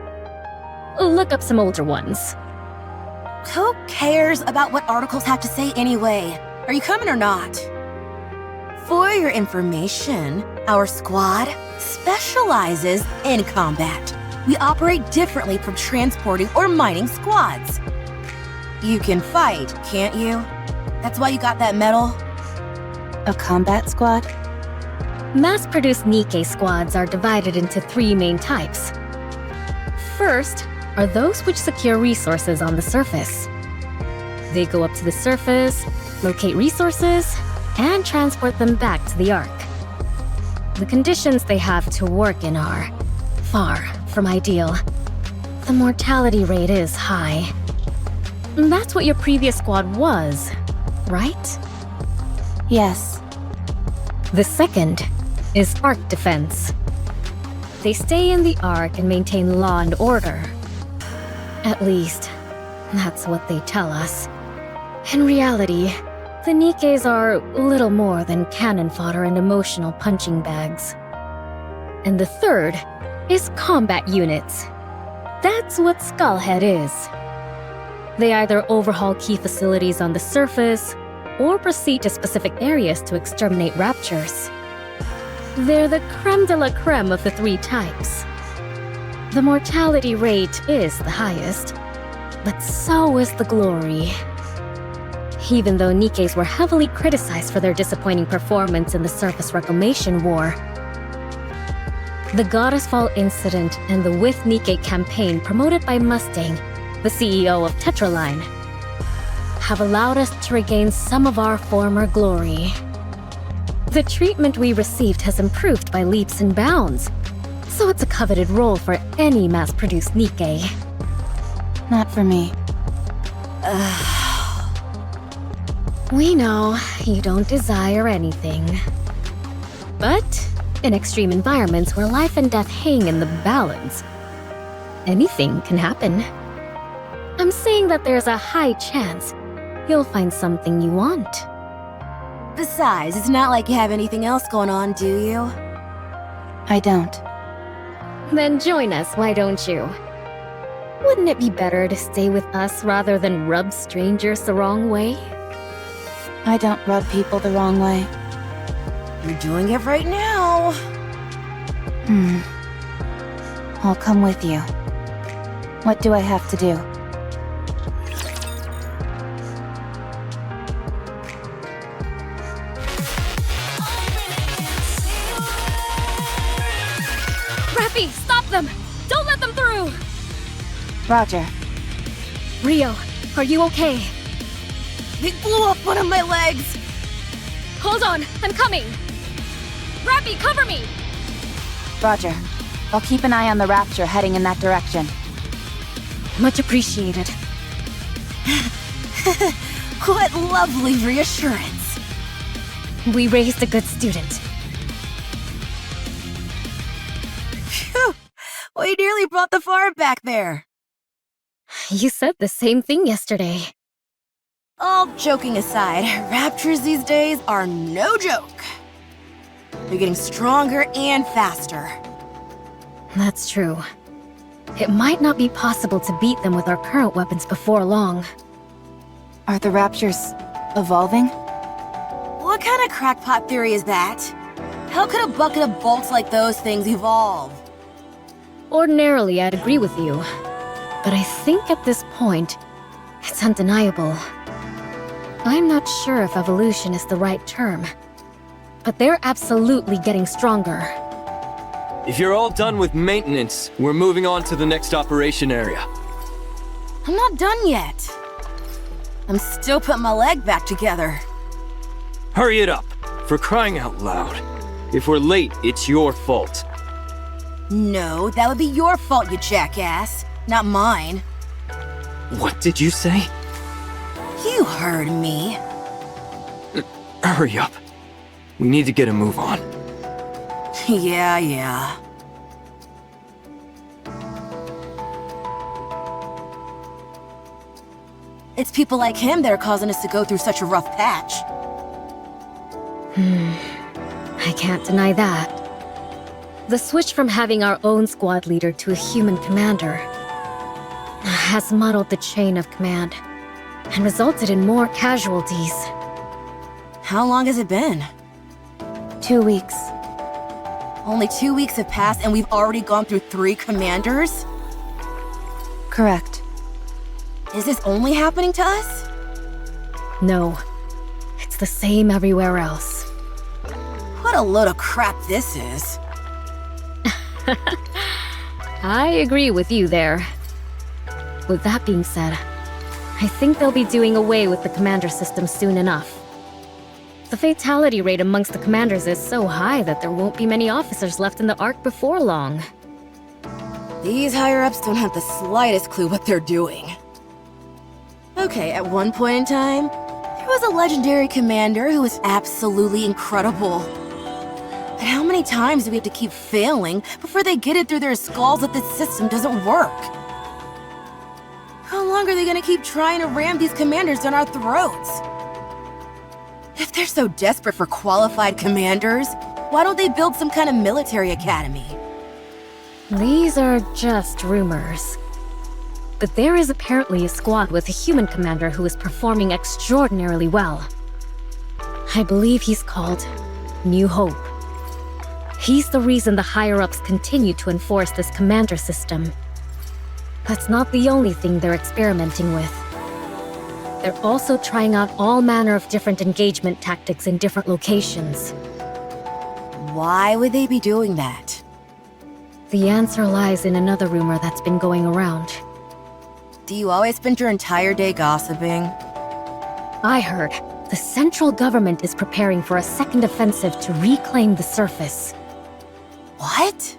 Look up some older ones. Who cares about what articles have to say anyway? Are you coming or not? For your information, our squad specializes in combat. We operate differently from transporting or mining squads. You can fight, can't you? That's why you got that medal? A combat squad? Mass-produced Nikke squads are divided into 3 main types. First are those which secure resources on the surface. They go up to the surface, locate resources, and transport them back to the Ark. The conditions they have to work in are far from ideal. The mortality rate is high. That's what your previous squad was, right? Yes. The second is Ark defense. They stay in the Ark and maintain law and order. At least, that's what they tell us. In reality, the Nikkes are little more than cannon fodder and emotional punching bags. And the third is combat units. That's what Skullhead is. They either overhaul key facilities on the surface, or proceed to specific areas to exterminate raptures. They're the creme de la creme of the 3 types. The mortality rate is the highest, but so is the glory. Even though Nikkes were heavily criticized for their disappointing performance in the Surface Reclamation War, the Goddess Fall incident and the With Nikke campaign promoted by Mustang, the CEO of Tetraline, have allowed us to regain some of our former glory. The treatment we received has improved by leaps and bounds, so it's a coveted role for any mass-produced Nikke. Not for me. We know you don't desire anything. But in extreme environments where life and death hang in the balance, anything can happen. I'm saying that there's a high chance you'll find something you want. Besides, it's not like you have anything else going on, do you? I don't. Then join us, why don't you? Wouldn't it be better to stay with us rather than rub strangers the wrong way? I don't rub people the wrong way. You're doing it right now. I'll come with you. What do I have to do? Rapi, stop them! Don't let them through! Roger. Rio, are you okay? They blew off one of my legs! Hold on, I'm coming! Rapi, cover me! Roger. I'll keep an eye on the Rapture heading in that direction. Much appreciated. What lovely reassurance. We raised a good student. Phew! We nearly brought the farm back there. You said the same thing yesterday. All joking aside, raptures these days are no joke. They're getting stronger and faster. That's true. It might not be possible to beat them with our current weapons before long. Are the Raptures evolving? What kind of crackpot theory is that? How could a bucket of bolts like those things evolve? Ordinarily, I'd agree with you. But I think at this point, it's undeniable. I'm not sure if evolution is the right term, but they're absolutely getting stronger. If you're all done with maintenance, we're moving on to the next operation area. I'm not done yet. I'm still putting my leg back together. Hurry it up, for crying out loud. If we're late, it's your fault. No, that would be your fault, you jackass, not mine. What did you say? You heard me. Hurry up. We need to get a move on. Yeah. It's people like him that are causing us to go through such a rough patch. I can't deny that. The switch from having our own squad leader to a human commander has muddled the chain of command and resulted in more casualties. How long has it been? 2 weeks. Only 2 weeks have passed and we've already gone through 3 commanders? Correct. Is this only happening to us? No, it's the same everywhere else. What a load of crap this is. I agree with you there. With that being said, I think they'll be doing away with the commander system soon enough. The fatality rate amongst the commanders is so high that there won't be many officers left in the Ark before long. These higher-ups don't have the slightest clue what they're doing. Okay, at one point in time, there was a legendary commander who was absolutely incredible. But how many times do we have to keep failing before they get it through their skulls that this system doesn't work? How long are they gonna keep trying to ram these commanders down our throats? If they're so desperate for qualified commanders, why don't they build some kind of military academy? These are just rumors. But there is apparently a squad with a human commander who is performing extraordinarily well. I believe he's called New Hope. He's the reason the higher-ups continue to enforce this commander system. That's not the only thing they're experimenting with. They're also trying out all manner of different engagement tactics in different locations. Why would they be doing that? The answer lies in another rumor that's been going around. Do you always spend your entire day gossiping? I heard the central government is preparing for a second offensive to reclaim the surface. What?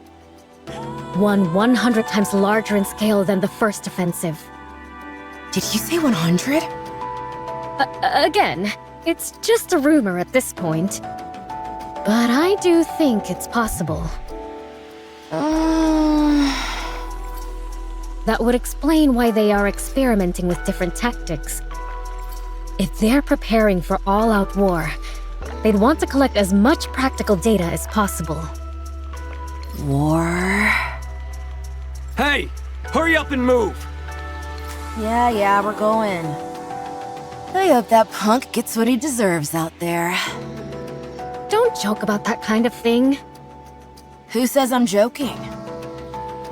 One 100 times larger in scale than the first offensive. Did you say 100? Again, It's just a rumor at this point. But I do think it's possible. That would explain why they are experimenting with different tactics. If they're preparing for all-out war, they'd want to collect as much practical data as possible. War? Hey! Hurry up and move! Yeah, we're going. I hope that punk gets what he deserves out there. Don't joke about that kind of thing. Who says I'm joking?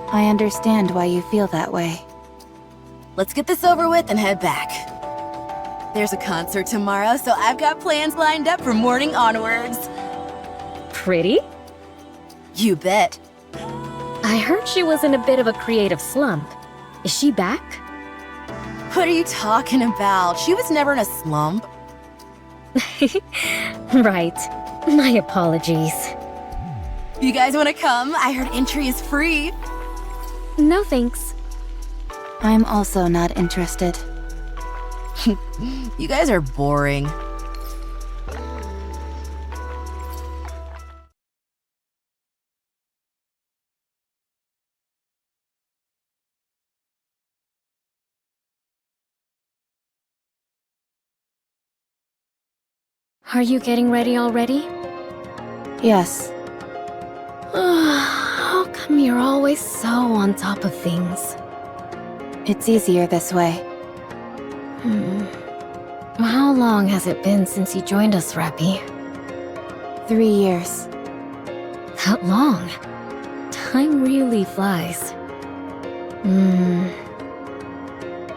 I understand why you feel that way. Let's get this over with and head back. There's a concert tomorrow, so I've got plans lined up from morning onwards. Pretty? You bet. I heard she was in a bit of a creative slump. Is she back? What are you talking about? She was never in a slump. Right. My apologies. You guys want to come? I heard entry is free. No thanks. I'm also not interested. You guys are boring. Are you getting ready already? Yes. How come you're always so on top of things? It's easier this way. How long has it been since you joined us, Rapi? 3 years. That long? Time really flies.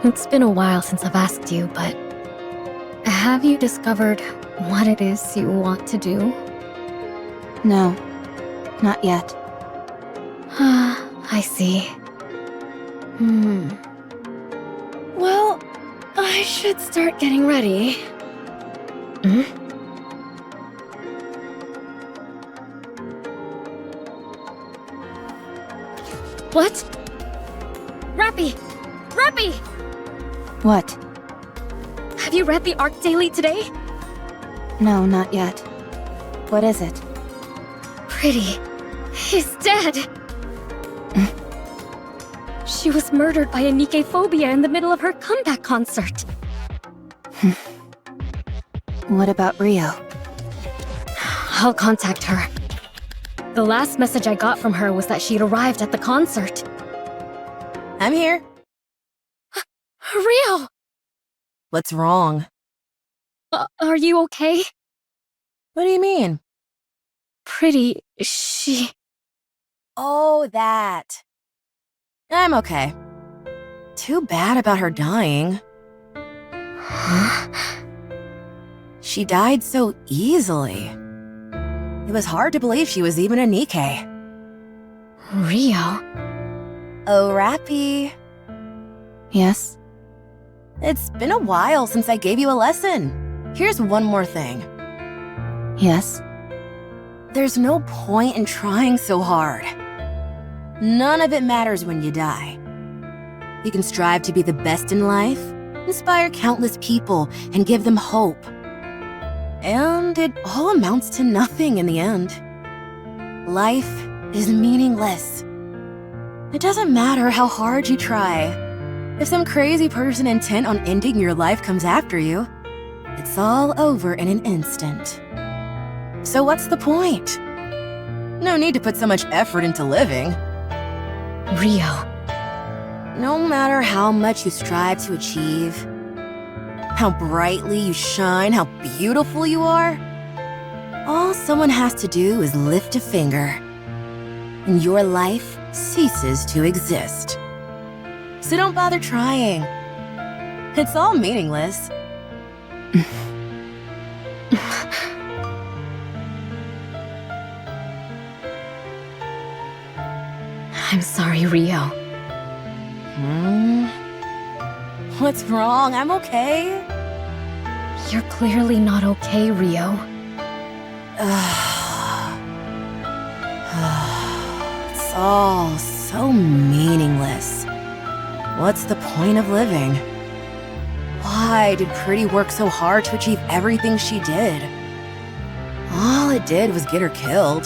It's been a while since I've asked you, but have you discovered what it is you want to do? No, not yet. I see. Well, I should start getting ready. What? Rapi! Rapi! What? Have you read the Arc Daily today? No, not yet. What is it? Pretty is dead. She was murdered by a Nikke phobia in the middle of her comeback concert. What about Rio? I'll contact her. The last message I got from her was that she'd arrived at the concert. I'm here. Rio! What's wrong? Are you okay? What do you mean? Pretty, she... Oh, that. I'm okay. Too bad about her dying. She died so easily. It was hard to believe she was even a Nikke. Rio? Oh, Rapi. Yes? It's been a while since I gave you a lesson. Here's one more thing. Yes? There's no point in trying so hard. None of it matters when you die. You can strive to be the best in life, inspire countless people, and give them hope. And it all amounts to nothing in the end. Life is meaningless. It doesn't matter how hard you try. If some crazy person intent on ending your life comes after you, it's all over in an instant. So what's the point? No need to put so much effort into living. Rio. No matter how much you strive to achieve, how brightly you shine, how beautiful you are, all someone has to do is lift a finger, and your life ceases to exist. So don't bother trying. It's all meaningless. I'm sorry, Rio. What's wrong? I'm okay. You're clearly not okay, Rio. It's all so meaningless. What's the point of living? Why why did Pretty work so hard to achieve everything she did? All it did was get her killed.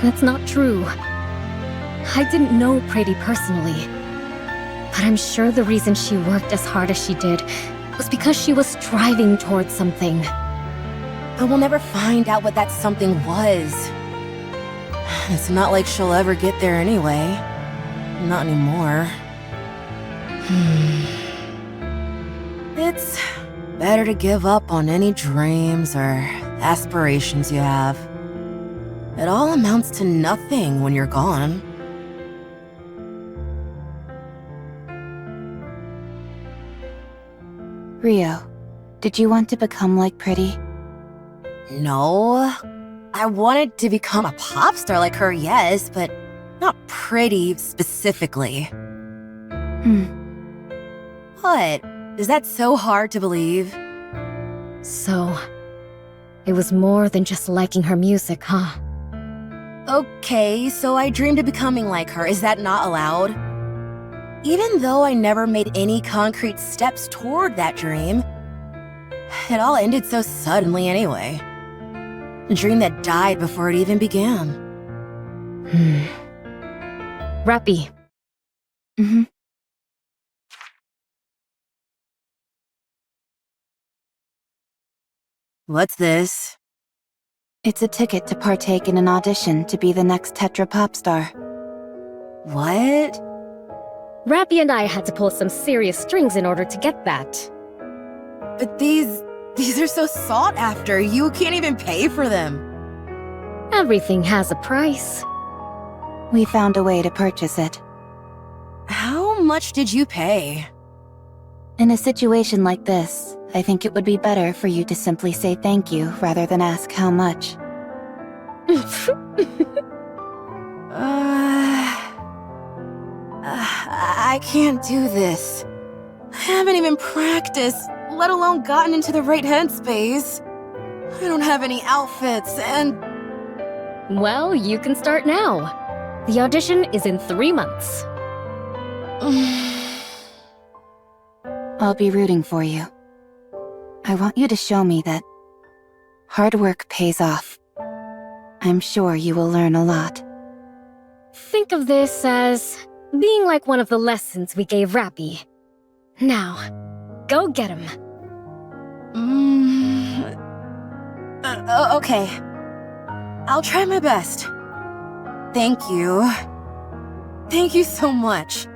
That's not true. I didn't know Pretty personally. But I'm sure the reason she worked as hard as she did was because she was striving towards something. But we'll never find out what that something was. It's not like she'll ever get there anyway. Not anymore. It's better to give up on any dreams or aspirations you have. It all amounts to nothing when you're gone. Rio, did you want to become like Pretty? No. I wanted to become a pop star like her, yes, but not Pretty specifically. What? Is that so hard to believe? So, it was more than just liking her music, huh? Okay, so I dreamed of becoming like her. Is that not allowed? Even though I never made any concrete steps toward that dream, it all ended so suddenly anyway. A dream that died before it even began. Rapi. What's this? It's a ticket to partake in an audition to be the next Tetra pop star. What? Rapi and I had to pull some serious strings in order to get that. But these are so sought after. You can't even pay for them. Everything has a price. We found a way to purchase it. How much did you pay? In a situation like this, I think it would be better for you to simply say thank you rather than ask how much. I can't do this. I haven't even practiced, let alone gotten into the right headspace. I don't have any outfits, and... Well, you can start now. The audition is in 3 months. I'll be rooting for you. I want you to show me that hard work pays off. I'm sure you will learn a lot. Think of this as being like one of the lessons we gave Rapi. Now, go get him. Okay. I'll try my best. Thank you. Thank you so much.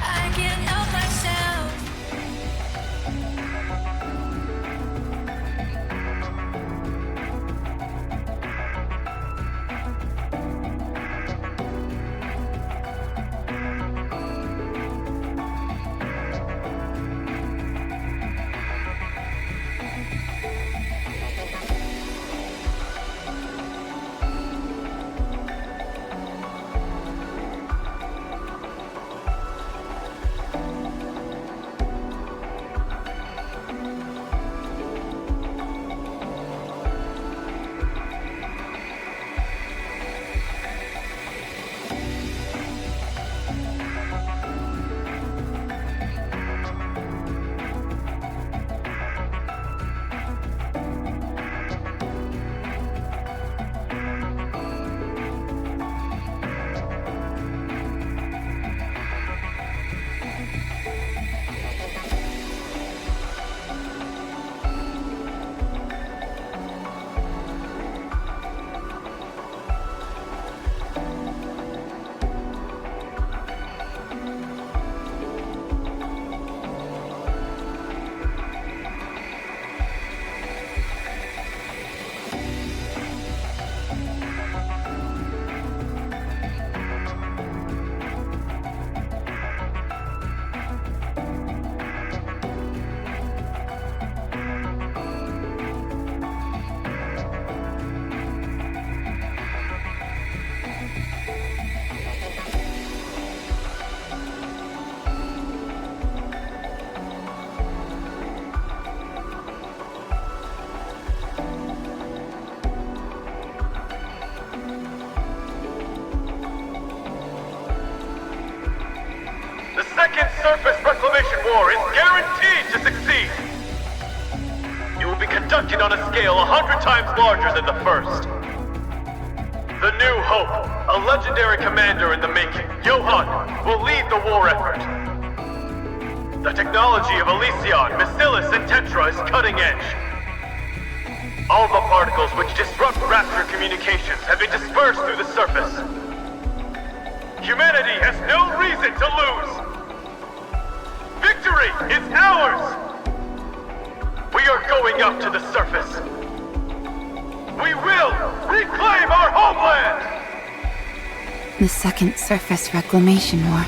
I can't help myself. The second surface reclamation war is guaranteed to succeed. It will be conducted on a scale 100 times larger than the first. The New Hope, a legendary commander in the making, Johann, will lead the war effort. The technology of Elysion, Bacillus, and Tetra is cutting edge. All the particles which disrupt Rapture communications have been dispersed through the surface. Humanity has no reason to lose. Victory is ours! We are going up to the surface. We will reclaim our homeland! The second surface reclamation war.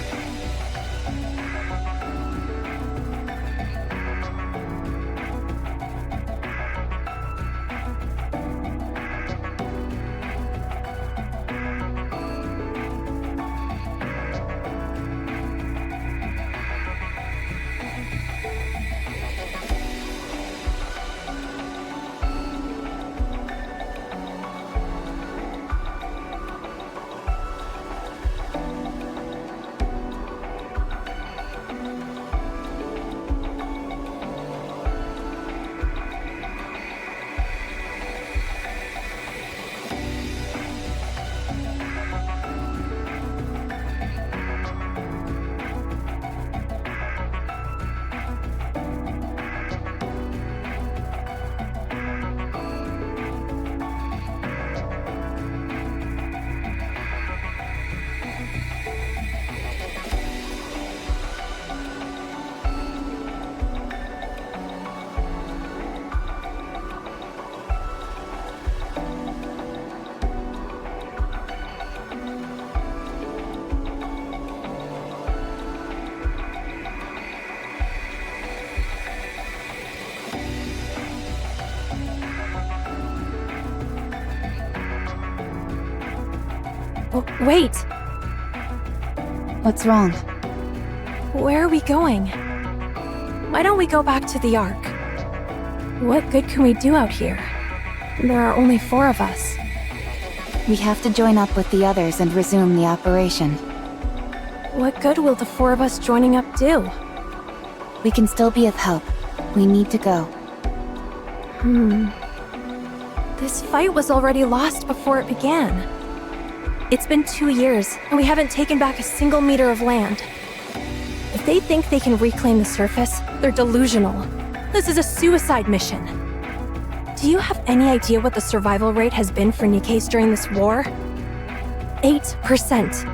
Wait! What's wrong? Where are we going? Why don't we go back to the Ark? What good can we do out here? There are only 4 of us. We have to join up with the others and resume the operation. What good will the 4 of us joining up do? We can still be of help. We need to go. This fight was already lost before it began. It's been 2 years, and we haven't taken back a single meter of land. If they think they can reclaim the surface, they're delusional. This is a suicide mission. Do you have any idea what the survival rate has been for Nikke's during this war? 8%.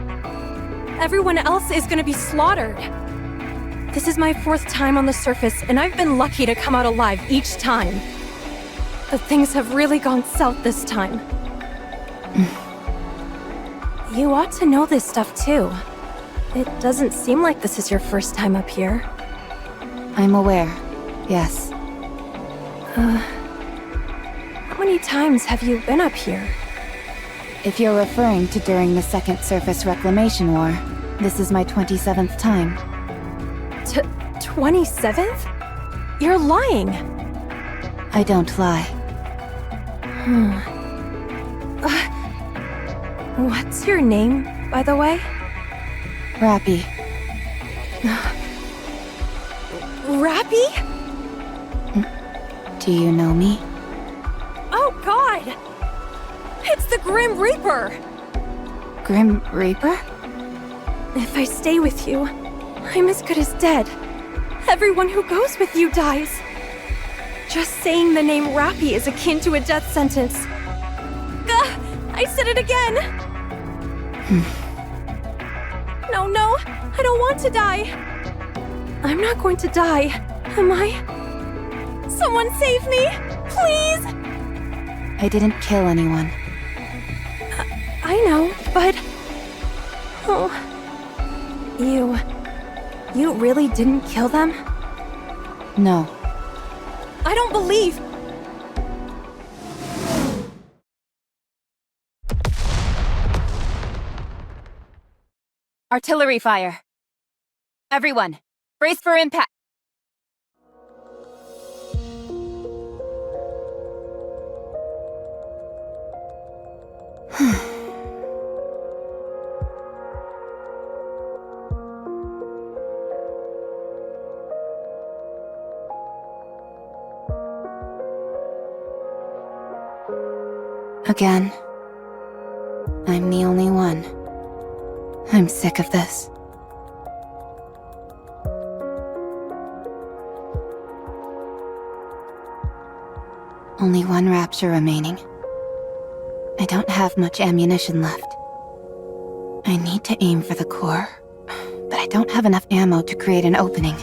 Everyone else is gonna be slaughtered. This is my 4th time on the surface, and I've been lucky to come out alive each time. But things have really gone south this time. You ought to know this stuff too. It doesn't seem like this is your first time up here. I'm aware, yes. How many times have you been up here? If you're referring to during the Second Surface Reclamation War, this is my 27th time. 27th? You're lying! I don't lie. What's your name, by the way? Rapi. Rapi? Do you know me? Oh god! It's the Grim Reaper! Grim Reaper? If I stay with you, I'm as good as dead. Everyone who goes with you dies. Just saying the name Rapi is akin to a death sentence. I said it again! No, I don't want to die. I'm not going to die, am I? Someone save me, please! I didn't kill anyone. I know, but... Oh... You really didn't kill them? No. I don't believe... Artillery fire. Everyone, brace for impact. Again. I'm the only one. I'm sick of this. Only one rapture remaining. I don't have much ammunition left. I need to aim for the core, but I don't have enough ammo to create an opening.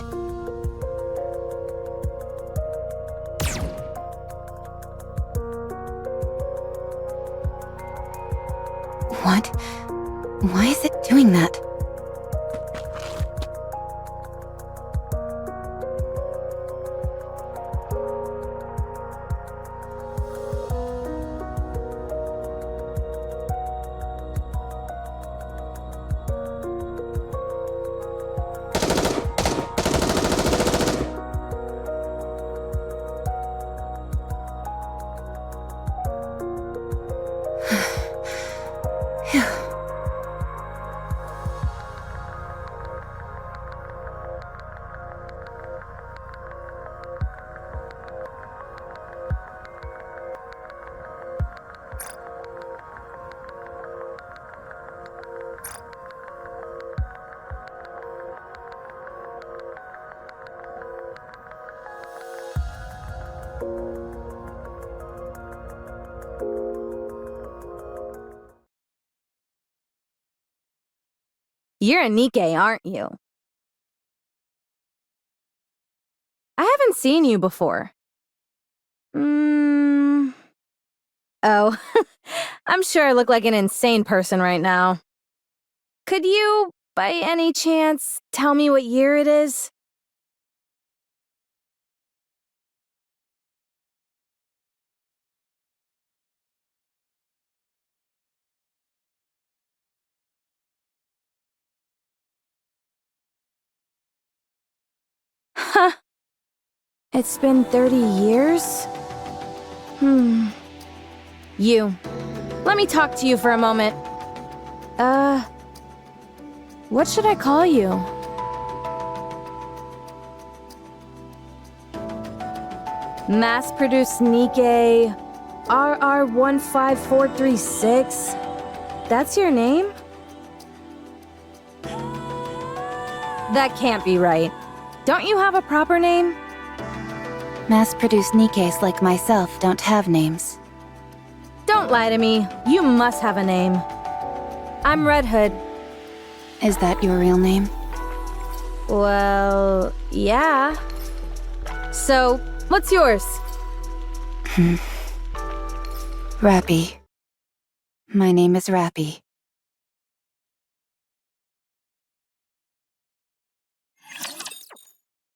What? Why is it doing that? You're a Nikke, aren't you? I haven't seen you before. Oh, I'm sure I look like an insane person right now. Could you, by any chance, tell me what year it is? Huh. It's been 30 years? You. Let me talk to you for a moment. What should I call you? Mass-produced Nikke RR15436. That's your name? That can't be right. Don't you have a proper name? Mass-produced Nikkes like myself don't have names. Don't lie to me. You must have a name. I'm Red Hood. Is that your real name? Well, yeah. So, what's yours? Rapi. My name is Rapi.